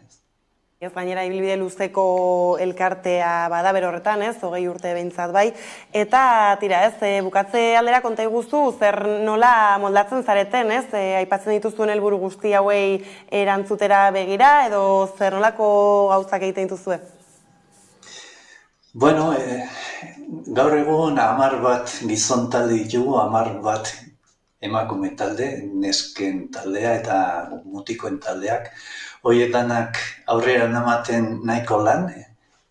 S1: Ez gainera ibilbide luzeko elkartea bada horretan, ez, 20 urte behintzat bai. Eta tira, ez, bukatze aldera konta iguzu, zer nola moldatzen zareten, ez, aipatzen dituzuen helburu guzti hauei erantzutera begira, edo zer nolako gauzak egiten dituzue?
S5: Bueno, gaur egun 10 bat gizon talde ditugu, 10 bat emakume talde, nesken taldea eta mutikoen taldeak. Hoietanak aurrera ematen nahiko lan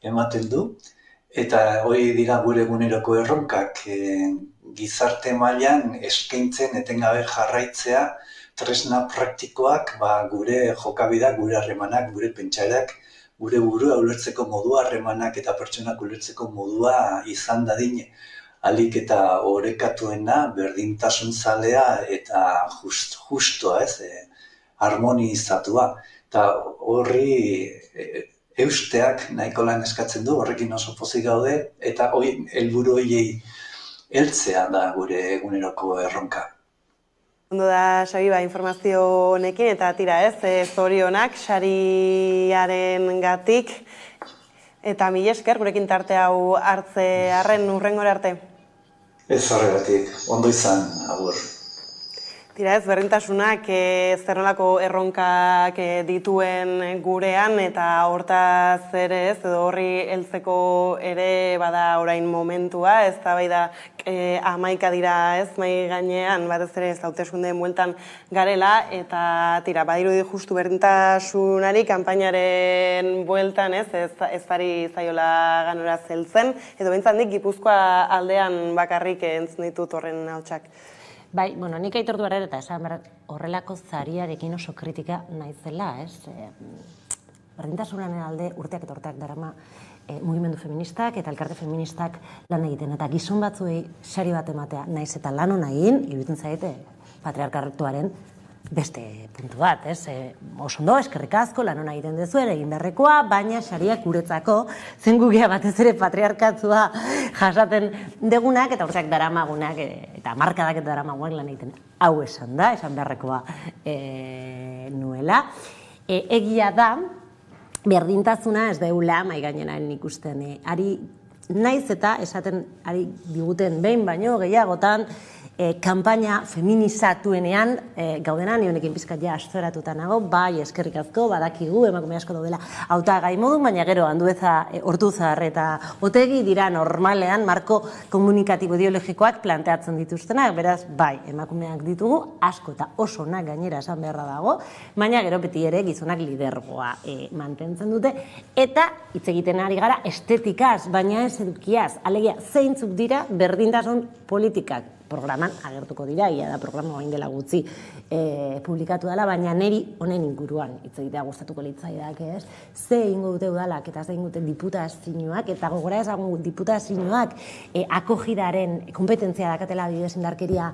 S5: ematen du, eta hori dira gure eguneroko erronkak gizarte mailan eskaintzen etengabe jarraitzea tresna praktikoak gure jokabida, gure harremanak, gure pentsaerak, gure burua ulertzeko modua, harremanak eta pertsonak ulertzeko modua izan dadin ahalik eta orekatuena, berdintasun zalea eta justoa, harmonizatua. Eta horri eusteak nahiko lan eskatzen du, horrekin oso pozik gaude, eta helburu horiei heltzea da gure eguneroko erronka.
S1: Ondo da, Xabi, informazio honekin, eta tira ez, zorionak, sariaren gatik, eta mila esker, gurekin tarte hau hartze arren urrengora arte.
S5: Ez horregatik, ondo izan, agur.
S1: Tira ez, berdintasunak zer nolako erronkak dituen gurean eta hortaz ere ez, edo horri heltzeko ere bada orain momentua, ez da bai da 11 dira ez, mai gainean, batez ere ez hauteskundeen bueltan garela, eta tira, badirudi justu berdintasunari kanpainaren bueltan ez ari zaiola ganora zeltzen, edo behintzandik Gipuzkoa aldean bakarrik entzun ditut horren hautsak.
S7: Bai, bueno, nik aitortu behar eta esan behar horrelako zariarekin oso kritika naizela, ez? Berdintasunaren alde urteak eta urteak darama mugimendu feministak eta elkarte feministak lan egiten. Eta gizon batzuei sari bat ematea, naiz eta lan hona egin, iruditzen zaite patriarkatuaren beste puntu bat, ez? Oso ondo, eskerrik asko, lan hona egiten duzuen, egin beharrekoa, baina sariak guretzako, zen gugea batez ere patriarkatua jasaten degunak, eta hortzak daramagunak, eta markadak eta daramagunak lan egiten. Hau esan da, esan beharrekoa nuela. Egia da, berdintasuna ez deula mai gaineran ikusten. Ari naiz eta esaten ari diguten behin baino gehiagotan, kanpaina feminizatuenean gaudenan, honekin pizkat ja astoratuta nago, bai eskerrik asko, badakigu, emakume asko daudela hautagai modun, baina gero Andueza, Ortuzar eta Otegi dira normalean marko komunikatibo ideologikoak planteatzen dituztenak, beraz, bai, emakumeak ditugu, asko eta oso onak gainera esan beharra dago, baina gero beti ere gizonak lidergoa mantentzen dute, eta hitz egiten ari gara estetikaz, baina ez edukiaz, alegia zeintzuk dira berdintasun politikak, programan agertuko dira, ia da programa bain dela gutxi publikatu dela, baina neri honen inguruan hitz egitea gustatuko litzaidak, ez? Ze egingo dute udalak eta ze egingo dute diputazioak, eta gogora ezagun diputazioak akogidaren kompetentzia dakatela adibidez indarkeria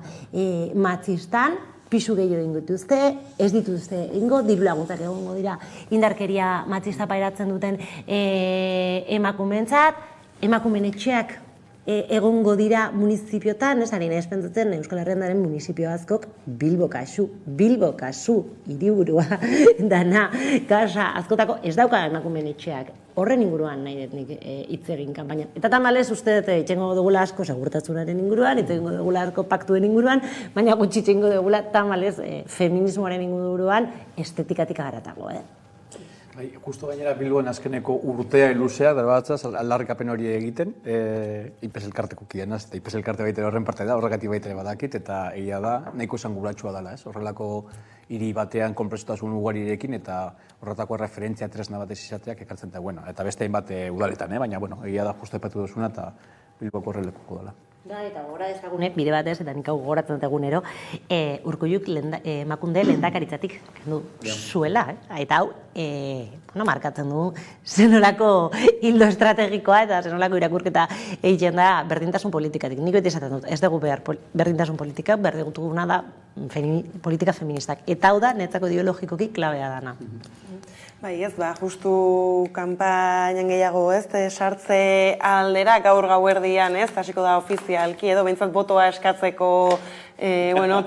S7: matxistan, pisu gehiago egingo dituzte, ez dituzte egingo, diru laguntzak egongo dira indarkeria matxista pairatzen duten emakumeentzat, emakumeen etxeak egongo dira municipiotan, ez ari nahi espentzatzen Euskal Herriandaren municipio askok Bilbo kasu, hiriburua dana, kasa askotako ez dauka emakumeen etxeak. Horren inguruan nahi dut nik hitz egin kanpaina. Eta tamalez uste dut itxengo dugula asko segurtasunaren inguruan, itxengo dugula asko paktuen inguruan, baina gutxi itxengo dugula tamalez feminismoaren inguruan estetikatik agaratago,
S22: Justo gainera Bilboen azkeneko urtea iluzea, darbatzaz, aldarrikapen hori egiten, IPS elkarteko kidenaz, eta IPS elkarte baitere horren parte da, horregatik baitere badakit, eta egia da, nahiko esan guratxua dela, horrelako hiri batean konpresotasun ugarirekin, eta horretako referentzia tresna batez izateak ekartzen da, eta beste hainbat udaletan, baina, egia da, justo epatu duzuna, eta Bilboko horrelekuko dela.
S7: Da, eta gora dezagunek, bide batez, eta nik hau gogoratzen dut egunero, Urkulluk emakunde lehendakaritzatik kendu zuela, eta hau, markatzen du zenolako hildo estrategikoa eta zenolako irakurketa egiten da berdintasun politikatik. Nik beti esaten dut, ez dugu behar berdintasun politika, behar duguna da politika feministak. Eta hau da, netzako ideologikoki klabea dana.
S1: Bai, ez, justu kanpainan gehiago, ez, sartze aldera gaur gauerdian, ez, hasiko da ofizialki, edo behintzat botoa eskatzeko,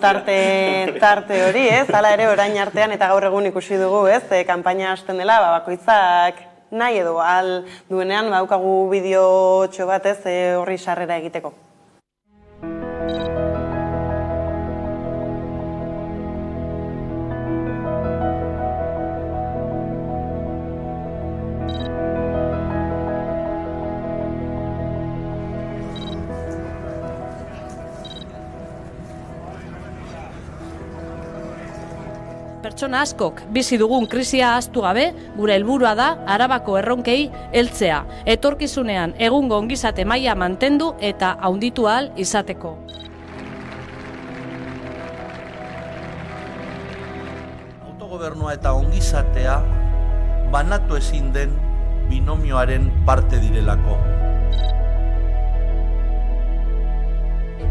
S1: tarte hori, ez, hala ere orain artean eta gaur egun ikusi dugu, ez, kanpaina hasten dela, bakoitzak nahi edo ahal duenean, daukagu bideotxo bat, ez, horri sarrera egiteko.
S2: Pertsona askok bizi dugun krisia ahaztu gabe, gure helburua da Arabako erronkei heltzea, etorkizunean egungo ongizate maila mantendu eta handitu ahal izateko.
S6: Autogobernua eta ongizatea banatu ezin den binomioaren parte direlako.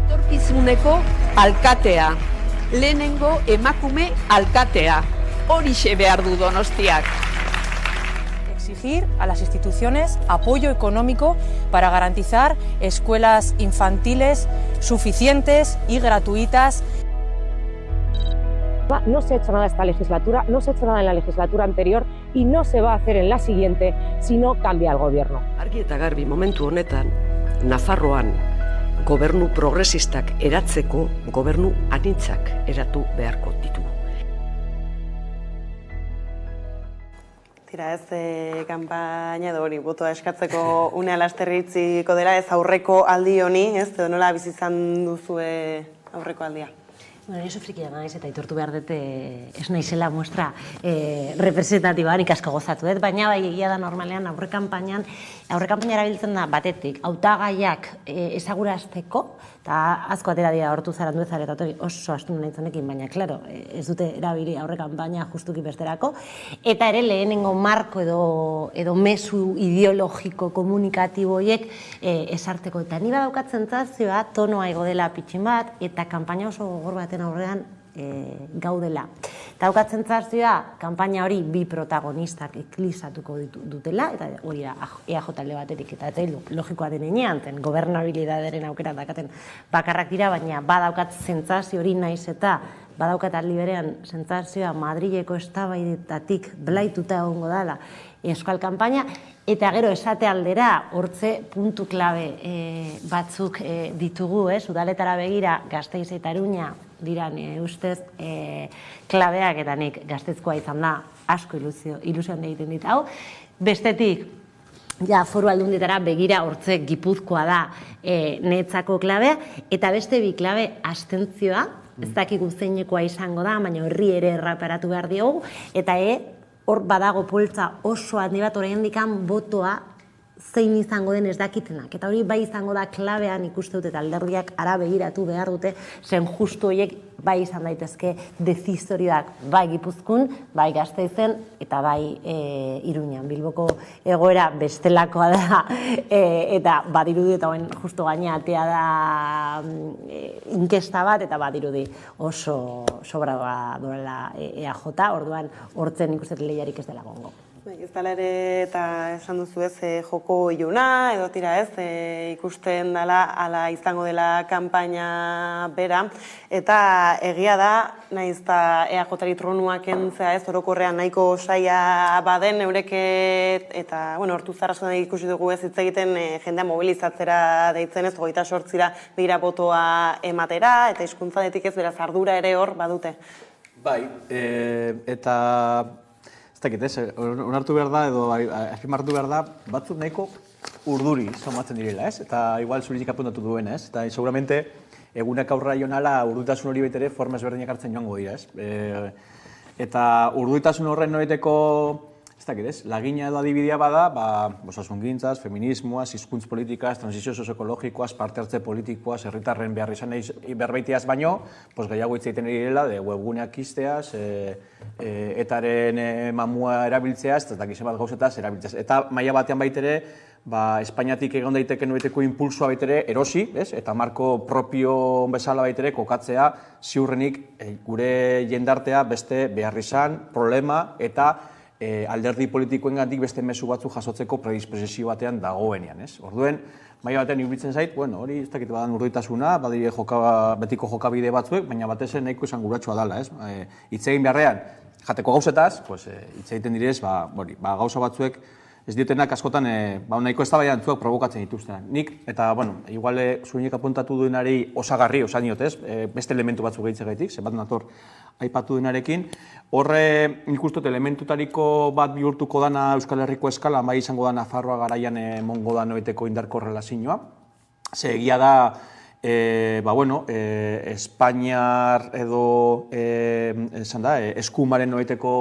S23: Etorkizuneko alkatea. Lehenengo emakume alkatea. Horixe behar du Donostiak.
S24: Exigir a las instituciones apoyo económico para garantizar escuelas infantiles suficientes y gratuitas.
S25: No se ha hecho nada esta legislatura, no se ha hecho nada en la legislatura anterior y no se va a hacer en la siguiente si no cambia el gobierno.
S8: Argi eta garbi momentu honetan, Nafarroan gobernu progresistak eratzeko gobernu anitzak eratu beharko ditugu.
S1: Tira, ez kanpaina edo hori botoa eskatzeko unea lasterritziko dela, ez aurreko aldi honi, ez nola bizizan duzue aurreko aldia?
S7: Bueno, oso frikia naiz eta aitortu behar dut ez naizela muestra representatiba, nik asko gozatu dut, baina bai egia da normalean aurrekanpaina erabiltzen da batetik, hautagaiak ezagurazteko, eta asko atera dira Ortuzar, Anduezar eta Otegi oso astun nahi zonekin, baina, klaro, ez dute erabili aurrekanpaina justuki besterako, eta ere lehenengo marko edo mezu ideologiko komunikatibo horiek esarteko. Eta ni badaukat sentsazioa tonoa igo dela pitxin bat, eta kanpaina oso gogor baten aurrean gaudela. Eta daukat sentsazioa, kanpaina hori bi protagonistak eklisatuko dutela, eta hori da, EAJ alde batetik, eta logikoa denean, gobernabilidadearen aukera dakaten bakarrak dira, baina badaukat sentsazio hori naiz eta badaukat aldi berean sentsazioa Madrileko eztabaidetatik blaituta egongo dela euskal kanpaina, eta gero esate aldera hortze puntu klabe batzuk ditugu, udaletara begira Gasteiz eta Iruña diran ustez klabeak, eta nik Gasteizkoa izan da asko ilusioan egiten dit hau. Bestetik, ja, foru aldundietara begira hortze Gipuzkoa da netzako klabea, eta beste bi klabe abstentzioa, ez dakigu zeinekoa izango da, baina horri ere erreparatu behar diogu, eta hor badago poltza oso handi bat oraindikan botoa zein izango den ez dakitenak. Eta hori bai izango da klabean ikuste dute, eta alderdiak ara begiratu behar dute, zen justu horiek bai izan daitezke dezizorioak bai Gipuzkoan, bai Gasteizen, eta bai Iruñan. Bilboko egoera bestelakoa da, eta badirudi, eta hoen justu gaina atea da inkesta bat, eta badirudi oso sobradoa duela EAJ, orduan hortzen ikusten lehiarik ez dela gongo.
S1: Ez dela ere, eta esan duzu ez, joko iluna, edo tira ez, ikusten dela, ala izango dela kanpaina bera, eta egia da, nahiz eta EAJ-ari tronuak entzea ez, orokorrean nahiko saia baden, eureket, eta, bueno, hortu zarraskoan ikusi dugu ez hitz egiten jendea mobilizatzera deitzen ez, 28ra begira botoa ematera, eta hizkuntzatik ez, beraz ardura ere hor badute.
S22: Bai, eta ez dakit, onartu behar da, edo azpimarratu behar da, batzuk nahiko urduri somatzen direla, ez? Eta igual zuritik apuntatu duen, ez? Eta seguramente egunak aurra jonala urduritasun hori baitere forma ezberdinak hartzen joango dira, ez? Eta urduritasun horren noreteko, ez dakit, ez? Lagina edo adibidea bada, osasungintzaz, feminismoaz, hizkuntz politikaz, transizio sozioekologikoaz, parte hartze politikoaz, herritarren behar izan berbaiteaz baino, gehiago hitz egiten direla, webguneak izteaz, etaren mamua erabiltzeaz, ez dakizen bat gauzetaz erabiltzeaz. Eta maila batean baitere, Espainiatik egon daiteke nueteko impulsoa baitere erosi, eta marko propio bezala baitere kokatzea ziurrenik gure jendartea beste behar izan, problema eta alderdi politikoengatik beste mezu batzu jasotzeko predisposizio batean dagoenean, ez? Orduen, maila batean iruditzen zait, bueno, hori ez dakit badan urduritasuna, badire betiko jokabide batzuek, baina batez nahiko esan guratsua dela, ez? Hitz egin beharrean, jateko gauzetaz, hitz egiten direz, gauza batzuek ez diotenak askotan nahiko eztabaidan zuek provokatzen dituztenak. Nik, eta, bueno, igual zuinek apuntatu duenari osagarri, osan diot, ez? Beste elementu batzuk gehitzegatik, zenbat nator aipatu duenarekin. Horre, nik ustot, elementutariko bat bihurtuko dana Euskal Herriko eskala, bai izango da Nafarroa garaian emongo da noeteko indarko relazioa. Ze egia da, Espainiar edo, esan da, eskumaren noeteko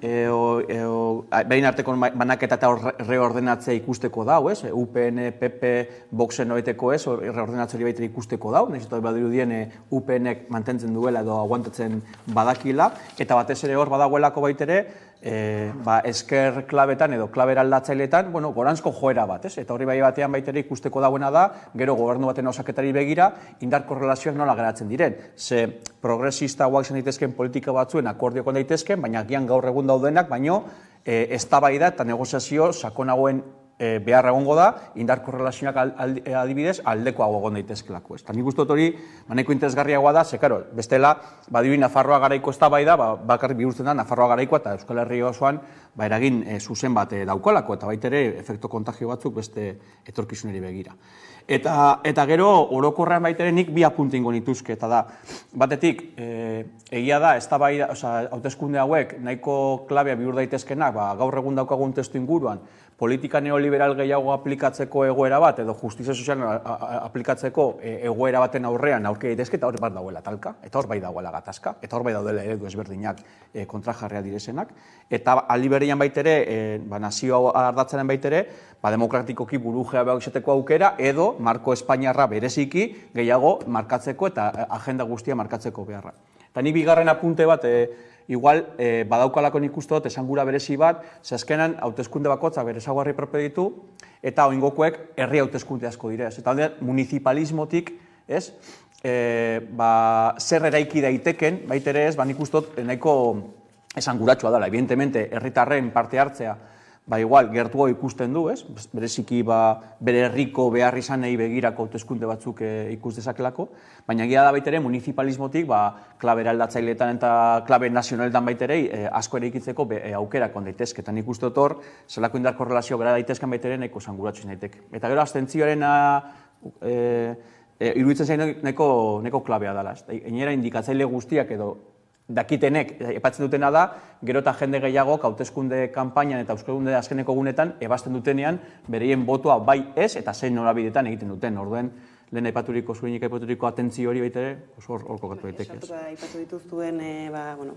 S22: behin arteko banaketa eta reordenatzea ikusteko dau, ez? UPN, PP, Voxen noeteko ez, reordenatzea hori baita ikusteko dau, nahiz eta badirudien UPNek mantentzen duela edo aguantatzen badakila, eta batez ere hor badagoelako baitere, esker klabetan edo klabera aldatzailetan, goranzko joera bat, ez? Eta horri bai batean baitere ikusteko dauena da, gero gobernu baten osaketari begira, indarko relazioak nola geratzen diren. Ze progresista hauak izan daitezken politika batzuen akordioko daitezken, baina gian gaur egun daudenak, baino eztabaida eta negoziazio sakonagoen beharra egongo da, indarko relazioak adibidez aldekoago egon daitezkelako. Eta nik uste dut hori nahiko interesgarriagoa da, ze, karo, bestela, badibi Nafarroa garaiko eztabaida, bakarrik bihurtzen da Nafarroa garaikoa eta Euskal Herria osoan eragin zuzen bat daukalako, eta baitere efekto kontagio batzuk beste etorkizuneri begira. Eta gero, orokorrean baitere nik bi apunte ingo nituzke, eta da, batetik, egia da, eztabaida, hauteskunde hauek nahiko klabea bihur daitezkenak, gaur egun daukagun testu inguruan, politika neoliberal gehiago aplikatzeko egoera bat, edo justizia sozial aplikatzeko egoera baten aurrean aurki daitezke, eta hor bat dauela talka, eta hor bai dauela gatazka, eta hor bai daudela eredu ezberdinak kontrajarria direzenak, eta aldi berean baitere, nazio ardatzaren baitere, demokratikoki burujea behar izateko aukera, edo marko espainiarra bereziki gehiago markatzeko eta agenda guztia markatzeko beharra. Eta ni bigarren apunte bat, igual badaukalako nik uste dut esangura berezi bat, ze azkenan hauteskunde bakoitzak bere ezaugarri propio ditu, eta oingokoek herri hauteskunde asko direz. Eta municipalismotik, ez? zer eraiki daiteken, baitere ez, nik uste dut nahiko esanguratsua dela. Evidentemente, herritarren parte hartzea, igual, gertuago ikusten du, ez? Bereziki, bere herriko behar izanei begirako hauteskunde batzuk ikus dezakelako, baina egia da baitere municipalismotik, klabera aldatzaileetan eta klabe nazionaletan baitere asko ere ikitzeko aukerak on daitezke. Eta nik uste dut hor, zelako indarko relazio gara daitezkan baitere nahiko esanguratsu daiteke. Eta gero, abstentzioarena iruditzen zain nahiko klabea dela. Gainera, indikatzaile guztiak edo dakitenek, epatzen dutena da, gero eta jende gehiagok hauteskunde kanpainan eta euskalkunde azkeneko gunetan ebazten dutenean bereien botoa bai ez eta zein norabidetan egiten duten. Orduen, lehen aipaturiko, zuenik aipaturiko atentzio hori baitere, oso hor kokatu daiteke.
S1: Aipatu dituztuen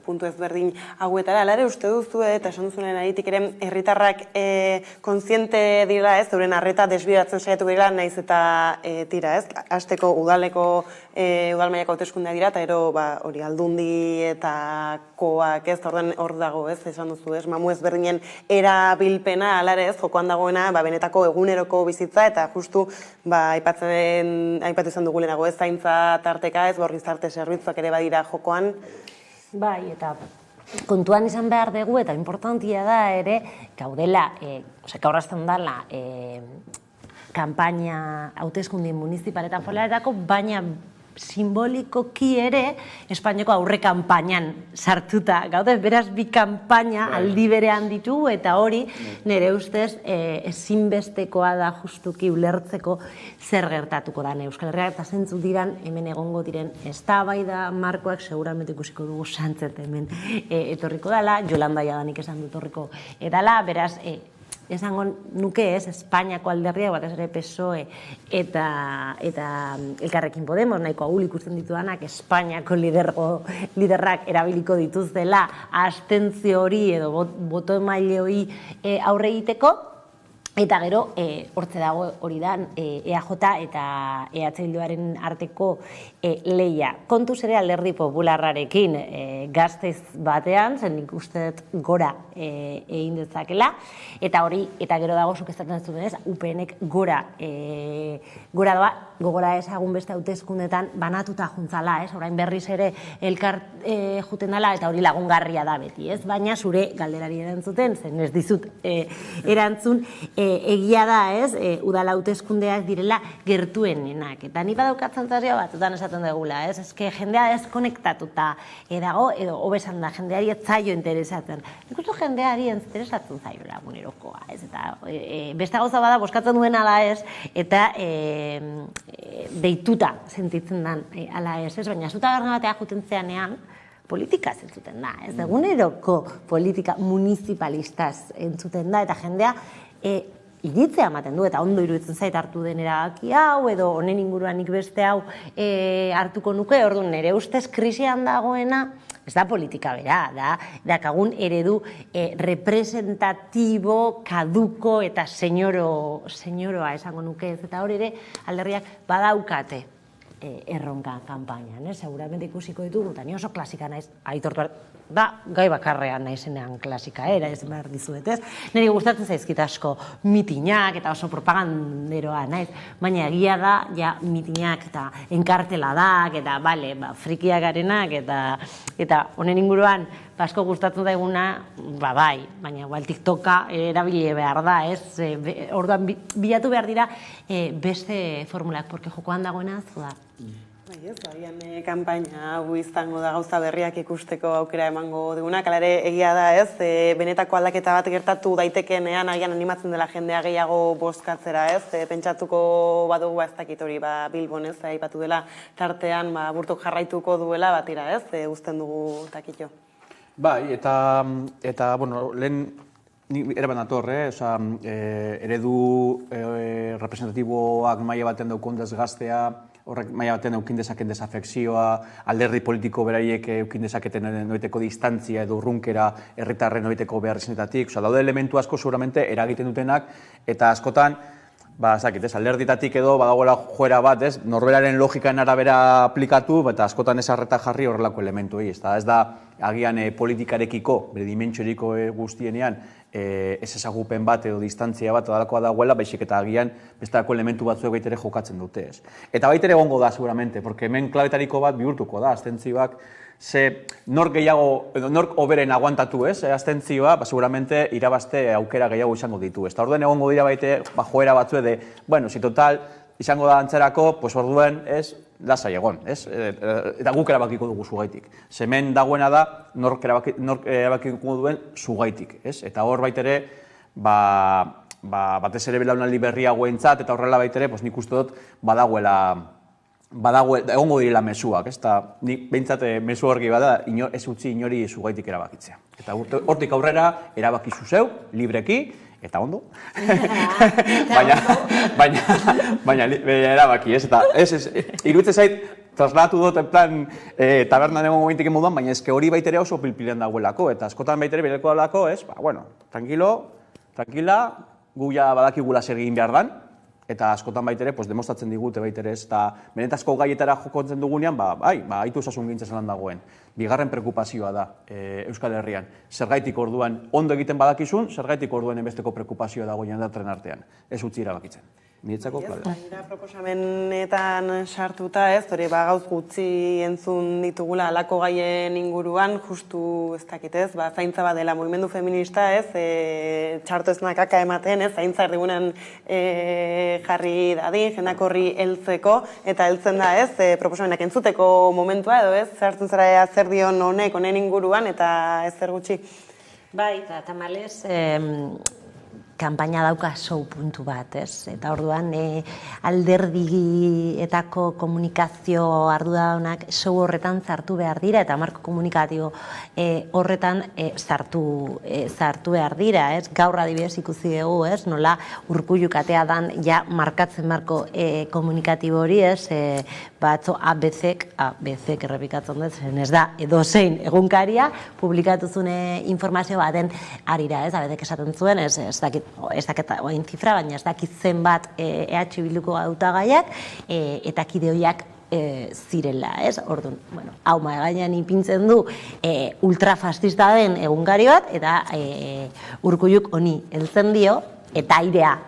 S1: puntu ezberdin hauetara, alare uste duzu eta esan duzunen aritik ere herritarrak kontziente dira, ez, euren arreta desbiratzen saiatu dira, naiz eta tira, ez, hasteko udalmailako hauteskundea dira, eta ero hori aldundi eta koak, ez, hor dago, ez, esan duzu, ez, mamu ezberdinen erabilpena, alare ez, jokoan dagoena, benetako eguneroko bizitza, eta justu, aipatu izan dugu lehenago, ez zaintza tarteka, ez gizarte zerbitzuak ere badira jokoan.
S7: Bai, eta kontuan izan behar dugu, eta importantia da ere, gaudela, gaurrazten dela, kanpaina hauteskunde municipaletan folaretako, baina simbolikoki ere Espainiako aurre kanpainan sartuta gaude, beraz bi kanpaina aldi berean ditugu eta hori nire ustez ezinbestekoa da justuki ulertzeko zer gertatuko da Euskal Herriak eta zentzu diran hemen egongo diren eztabaida markoak seguramente ikusiko dugu Santzet hemen etorriko dela, Yolanda jadanik esan dut etorriko edala, beraz esango nuke ez, Espainiako alderria, batez ere PSOE eta Elkarrekin Podemos, nahiko ahul ikusten ditudanak, Espainiako liderrak erabiliko dituztela abstentzio hori edo boto emaile hori aurre egiteko, eta gero, hortze dago hori da, EAJ eta EH Bilduaren arteko lehia. Kontuz ere Alderdi Popularrarekin Gasteiz batean, zen nik uste gora egin dezakela, eta hori, eta gero dago zuk ezaten zuten ez, UPNek gora doa, gogora ezagun beste hauteskundetan banatuta juntzala, ez, orain berriz ere elkar juten dela, eta hori lagungarria da beti, ez, baina zure galderari erantzuten, zen ez dizut erantzun, egia da, ez, udala hauteskundeak direla gertuenenak. Eta ni badaukatzen zaria batzutan esaten dugula, ez, eske jendea deskonektatuta dago, edo hobesan da, jendeari ez zaio interesatzen. Ikustu jendeari interesatzen zaiola egunerokoa, ez, eta beste gauza bada boskatzen duena da ez, eta deituta sentitzen dan ala ez, baina zuta garna batea juten zeanean, politika zentzuten da, ez, eguneroko politika municipalistaz entzuten da, eta jendea iritzea ematen du, eta ondo iruditzen zait hartu den erabaki hau, edo honen inguruan nik beste hau hartuko nuke, orduan nire ustez krisian dagoena, ez da politika bera, dakagun eredu representatibo, kaduko eta senyoroa esango nuke ez, eta hori ere alderriak badaukate erronka kanpainan, seguramente ikusiko ditugu, eta ni oso klasika naiz, aitortu da, gai bakarrean naizenean klasika era, ez behar dizuet, ez? Niri gustatzen zaizkit asko mitinak eta oso propaganderoa naiz, baina egia da, ja, mitinak eta enkarteladak eta, bale, frikiak garenak eta honen inguruan asko gustatzen daiguna, bai, baina TikToka erabili behar da, ez? Orduan, bilatu behar dira beste formulak, porque jokoan dagoena zu da.
S1: Bai ez, agian kanpaina hau izango da gauza berriak ikusteko aukera emango digunak, hala ere egia da ez, benetako aldaketa bat gertatu daitekenean agian animatzen dela jendea gehiago bozkatzera ez, pentsatuko badugu ez dakit hori Bilbon ez, aipatu dela tartean burtok jarraituko duela batira ez, uzten dugu takitxo.
S22: Bai, eta bueno, lehen ere bat nator, eredu representatiboak maila baten daukon desgaztea, horrek maila baten eukin dezaken desafekzioa, alderdi politiko beraiek eukin dezaketen noiteko distantzia edo urrunkera herritarren noiteko behar izenetatik. Daude elementu asko seguramente eragiten dutenak, eta askotan alderditatik edo badagoela joera bat, norberaren logikaen arabera aplikatu, eta askotan ez arreta jarri horrelako elementuei. Ez da, agian politikarekiko, bere dimentsioriko guztienean, ez ezagupen bat edo distantzia bat odalakoa dagoela, baizik eta agian bestelako elementu batzuek baitere jokatzen dute. Eta baitere egongo da, seguramente, porque hemen klabetariko bat bihurtuko da, abstentzioak, ze nork gehiago, nork oberen aguantatu abstentzioa, seguramente irabazte aukera gehiago izango ditu. Eta orduen egongo dira baite joera batzu de, bueno, si total izango da antzerako, pues orduen lasai egon, eta guk erabakiko dugu zugaitik. Hemen dagoena da, nork erabakiko duen zugaitik, eta hor baitere, batez ere belaunaldi berriagoentzat, eta horrela baitere, nik uste dut badagoela, egongo direla mezuak, nik behintzat mezu horgi bada, ez utzi inori zugaitik erabakitzea. Eta hortik aurrera erabakizu zeu, libreki, eta ondo, baina erabaki, eta iruditzen zait, trasladatu dut, en plan, tabernan egon momentik moduan, baina ezke hori baitere oso pilpilean dagoelako, eta askotan baitere bereko dalako, tranquila, gu ja badakigula zer egin behar dan, eta askotan baitere, demostratzen digute baitere ez, eta benetazko gaietara jokontzen dugunean, haitu osasun gintza zelan dagoen. Bigarren preokupazioa da Euskal Herrian. Zergaitik orduan ondo egiten badakizun, zergaitik orduan enbesteko preokupazioa dagoen datren artean. Ez utzi erabakitzen. Niretzako klare.
S1: Proposamenetan sartuta hori gauz gutxi entzun ditugula alako gaien inguruan, justu ez dakitez, zaintza bat dela mugimendu feminista txarto ez nakaka ematen, zaintza erdigunen jarri dadin, jendak horri heltzeko, eta heltzen da proposamenak entzuteko momentua edo sartzen zara zer dion honen inguruan, eta ez zer gutxi.
S7: Bai, eta tamalez, kanpaina dauka show puntu bat, eta orduan alderdietako komunikazio arduradunak show horretan sartu behar dira, eta marko komunikatibo horretan sartu behar dira, gaur adibidez ikusi dugu, nola Urkullu katea dan ja markatzen marko komunikatibo hori, batzo ABC errepikatzen dut, ez da edozein egunkaria publikatu zune informazio baten arira, ABC esaten zuen, ez dakit oain zifra, baina ez dakit zenbat EH Bilduko hautagaiak eta kideoiak zirela, orduan, hau gainean ipintzen du ultrafascista den egunkari bat, eta Urkulluk honi heltzen dio, eta airea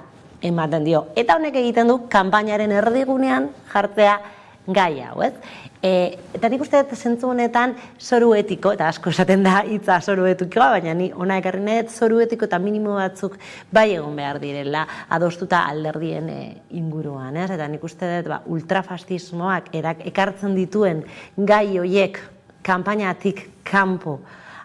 S7: ematen dio. Eta honek egiten du, kanpainaren erdigunean jartzea gai hau, eta nik uste dut zentzu honetan zoru etiko, eta asko esaten da hitza zoru etikoa, baina ni ona ekarri nahet zoru etiko eta minimo batzuk bai egon behar direla adostuta alderdien inguruan, eta nik uste dut ultrafascismoak ekartzen dituen gai hoiek kanpainatik kanpo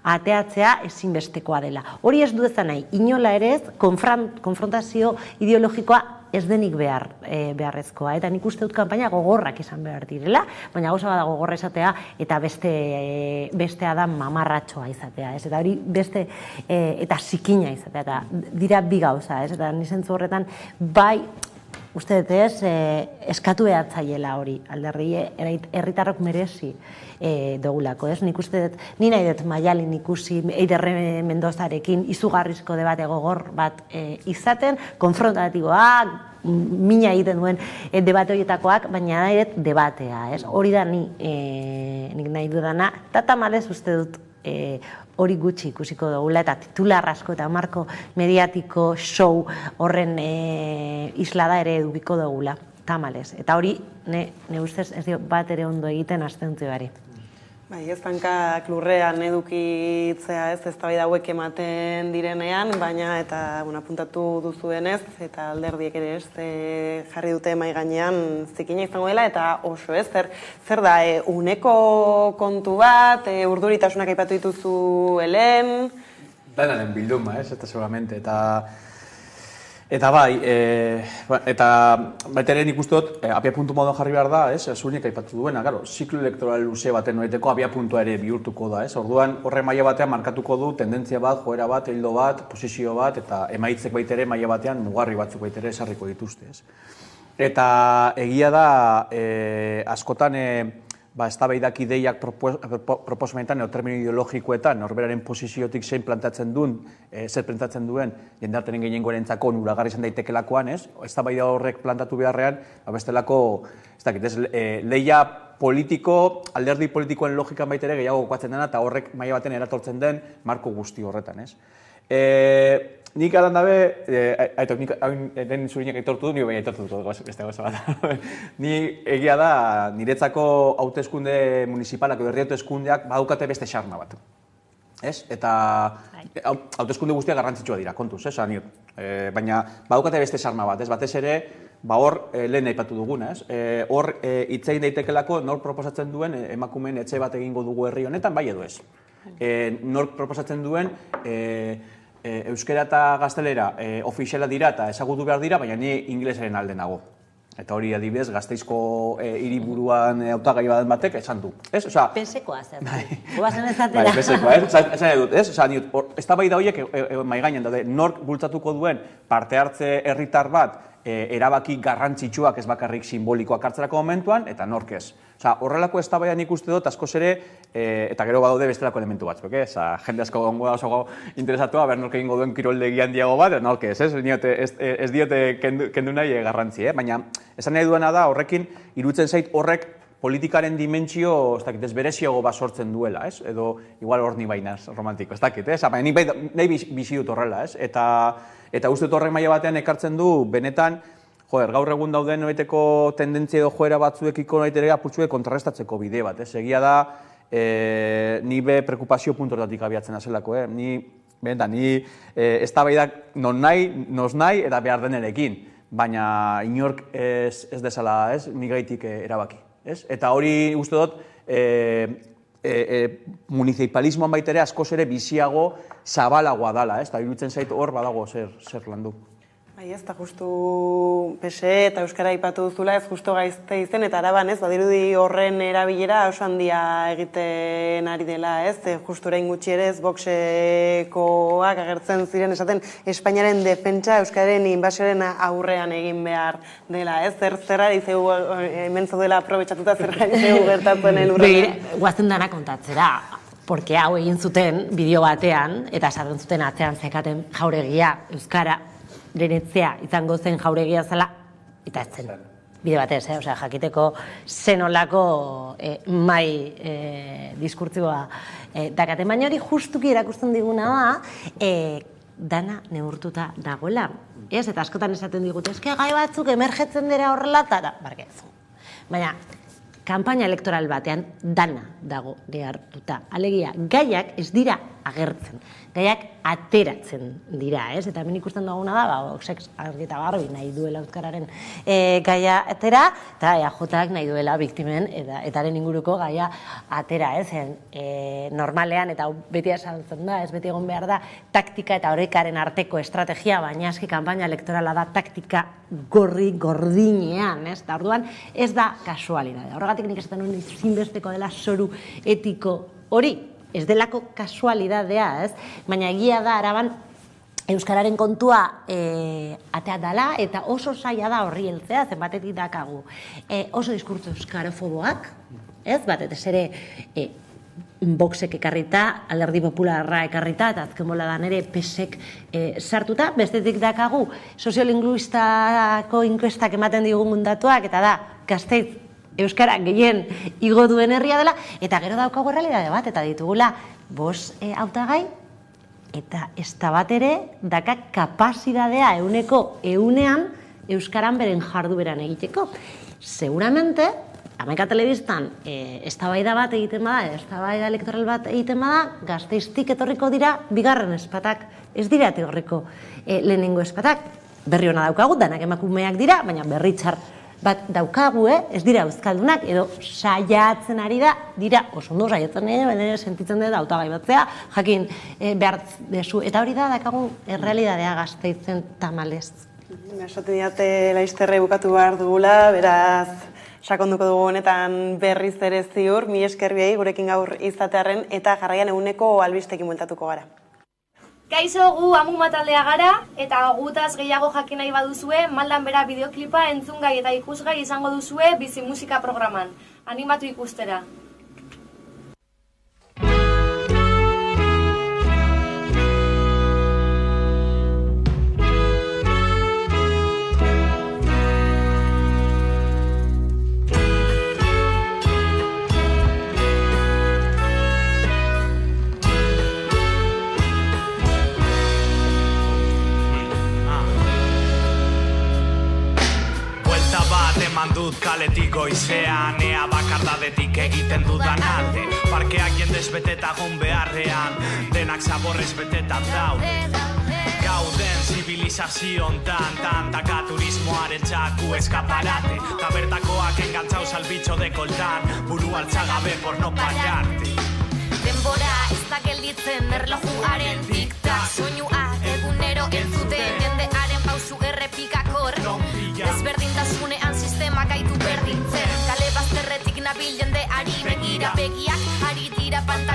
S7: ateatzea ezinbestekoa dela. Hori ez du ezan nahi, inola ere ez konfrontazio ideologikoa ez denik beharrezkoa, eta nik uste dut kanpaina gogorrak izan behar direla, baina gauza bada gogorra izatea eta bestea da mamarratxoa izatea, eta hori beste eta zikina izatea, eta dira bi gauza, eta nizentzu horretan bai uste dut eskatu behatzaiela hori, alderri herritarrok merezi dugulako, nik uste dut, ni nahi dut Maialin ikusi Eider Mendozarekin izugarrizko debate gogor bat izaten, konfrontatiboa, mina egiten duen debate horietakoak, baina nahi dut debatea, hori da nik nahi dudana, eta tamalez uste dut hori gutxi ikusiko dugula, eta titular asko eta marko mediatiko show horren islada ere edukiko dugula, tamalez. Eta hori, ne ustez ez dio bat ere ondo egiten abstentzioari.
S1: Bai, ez hankak lurrean edukitzea eztabaida hauek ematen direnean, baina eta apuntatu duzuenez, eta alderdiek ere jarri dute mahai gainean zikina izango dela, eta oso zer da, uneko kontu bat, urduritasunak aipatu dituzu helen?
S22: Danaren bilduma, eta seguramente, eta bai, eta baita ere nik uste dut, abia puntu moduan jarri behar da, zuenik aipatu duena, ziklo elektoral luze baten noreteko abia puntua ere bihurtuko da, orduan horre maila batean markatuko du tendentzia bat, joera bat, hildo bat, posizio bat, eta emaitzek baita ere maila batean mugarri batzuk baita ere esarriko dituzte. Eta egia da, askotan eztabaidak ideiak proposamenetan edo termino ideologikoetan norberaren posiziotik zein plantatzen duen, zer plantatzen duen jendartaren gehiengoarentzako onuragarri izan daitekelakoan, ez? Eztabaida horrek plantatu beharrean, bestelako, ez dakit, lehia politiko, alderdi politikoen logikan baitere gehiago kokatzen dena eta horrek maila baten eratortzen den marko guzti horretan, ez? Nik adan dabe, den zurinek aitortu du, nire baina aitortu dut, beste goza bat. Ni egia da, niretzako hauteskunde municipalak edo herri hauteskundeak badaukate beste xarma bat. Eta hauteskunde guztiak garrantzitsua dira, kontuz, baina badaukate beste xarma bat, batez ere, hor lehen aipatu duguna, hor hitzein daitekelako nor proposatzen duen emakumeen etxe bat egingo dugu herri honetan, bai edo ez. Nor proposatzen duen euskera eta gaztelera ofiziala dira eta ezagutu behar dira, baina ni ingelesaren alde nago. Eta hori adibidez, Gasteizko hiriburuan hautagai baden batek esan du.
S7: Pesekoa zer. Goazen ezatera.
S22: Bai, pesekoa, esan dut, ez? Eztabaida horiek mahai gainean daude, nork bultzatuko duen parte hartze herritar bat erabaki garrantzitsuak ez bakarrik simbolikoak hartzerako momentuan, eta nork ez. Horrelako eztabaidan ikuste dut, askoz ere, eta gero badaude bestelako elementu batzuk, jende asko gongo da oso interesatua, ber nork egingo duen kiroldegian diago bat, nork ez, ez diote kendu nahi garrantzi, baina esan nahi duena da horrekin, irutzen zait horrek politikaren dimentsio, ez dakit, ez bereziago bat sortzen duela, ez? Edo, igual hor ni bainaz romantiko, ez dakit, ez? Baina nahi bizi dut horrela, ez? Eta uste dut horrek maila batean ekartzen du, benetan, gaur egun dauden noiteko tendentzia edo joera batzuekiko nahitere apurtzuek kontrarrestatzeko bide bat, ez? Egia da, ni be preokupazio puntortatik abiatzen azelako, Ni eztabaidak non nahi eta behar denerekin, baina inork ez dezala, ez? Ni gaitik erabaki. Eta hori uste dut municipalismoan baitere askoz ere biziago zabalagoa dala, eta iruditzen zait hor badago zer landu.
S1: Bai, ez da justu PSE eta Euskara aipatu duzula, ez justu gaizte izen, eta Araban ez, badirudi horren erabilera oso handia egiten ari dela, ez? Justu orain gutxi ere ez, Voxekoak agertzen ziren esaten Espainiaren defentsa Euskararen inbasioaren aurrean egin behar dela, ez? Zerrari zeu hemen zaudela aprobetxatuta zerrari zeu gertatzen elurrean.
S7: Guazten dana kontatzera, porque hau egin zuten bideo batean, eta esaten zuten atzean zekaten jauregia Euskara lehenetzea izango zen jauregia zela, eta ez zen. Bide batez, jakiteko zenolako mai diskurtziboa dakaten. Baina hori justuki erakusten diguna da, dana neurtuta dagoela. Ez, eta askotan esaten digute, eske gai batzuk emergetzen dira horrela, eta barkezu. Baina, kanpaina elektoral batean dana dago nehartuta. Alegia, gaiak ez dira agertzen. Gaiak ateratzen dira, ez? Eta hemen ikusten duguna da, Voxek argi eta garbi nahi duela Euskararen gaia atera, eta EAJak nahi duela biktimen etaren inguruko gaia atera, ez? Normalean, eta beti esantzen da, ez beti egon behar da, taktika eta orekaren arteko estrategia, baina eski kanpaina elektorala da taktika gordinean, ez? Eta orduan, ez da kasualidadea. Horregatik nik esaten nuen zinbesteko dela zoru etiko hori, ez delako kasualidadea, ez? Baina egia da, Araban, Euskararen kontua atea dala, eta oso zaila da horri heltzea, zenbatetik dakagu. Oso diskurtso euskarofoboak, ez? Batetez ere, Voxek ekarrita, Alderdi Popularra ekarrita, eta azken boladan ere PSek sartuta, bestetik dakagu soziolinguistako inkestak ematen digun datuak, eta da, Gasteiz Euskara gehien igo duen herria dela, eta gero daukagu errealitate bat, eta ditugula 5 hautagai, eta ez da bat ere, daka kapazidadea 100% Euskaran beren jardueran egiteko. Seguramente, Hamaika Telebistan eztabaida bat egiten bada, eztabaida elektoral bat egiten bada, Gasteiztik etorriko dira bigarren ezpatak, ez dira etorriko lehenengo ezpatak. Berri hona daukagu, danak emakumeak dira, baina berri txar bat daukagu, ez dira euskaldunak, edo saiatzen ari dira oso ondo saiatzen ere sentitzen dut hautagai batzea, jakin behar dezu, eta hori da dakagun errealidadea Gasteizen tamalez.
S1: Esaten diate laizterre bukatu behar dugula, beraz sakonduko dugu honetan berriz ere ziur, mi esker biei gurekin gaur izatearren, eta jarraian eguneko albistekin bueltatuko gara.
S10: Kaixo, gu Amuma taldea gara, eta gutaz gehiago jakin nahi baduzue, Maldan Bera bideoklipa entzungai eta ikusgai izango duzue Bizi Musika programan. animatu ikustera.
S11: Dut kaletik goizean, ea bakardadetik egiten dudan alde. Parkeak jendez beteta gon beharrean, denak zaborrez betetan daude. Gauden zibilizazio ontan, tantaka turismoaren txaku eskaparate. Ta bertakoak engantzau salbitxo dekoltan, buru altzagabe porno pararte.
S20: Denbora ez da gelditzen erlojuaren tik-tak, soinuak egunero entzuten jendearen pausu errepikakor. Ezberdintasunean sistema gaitu berdintzen, kale bazterretik nabil jendeari begira, begiak ari dira pantalla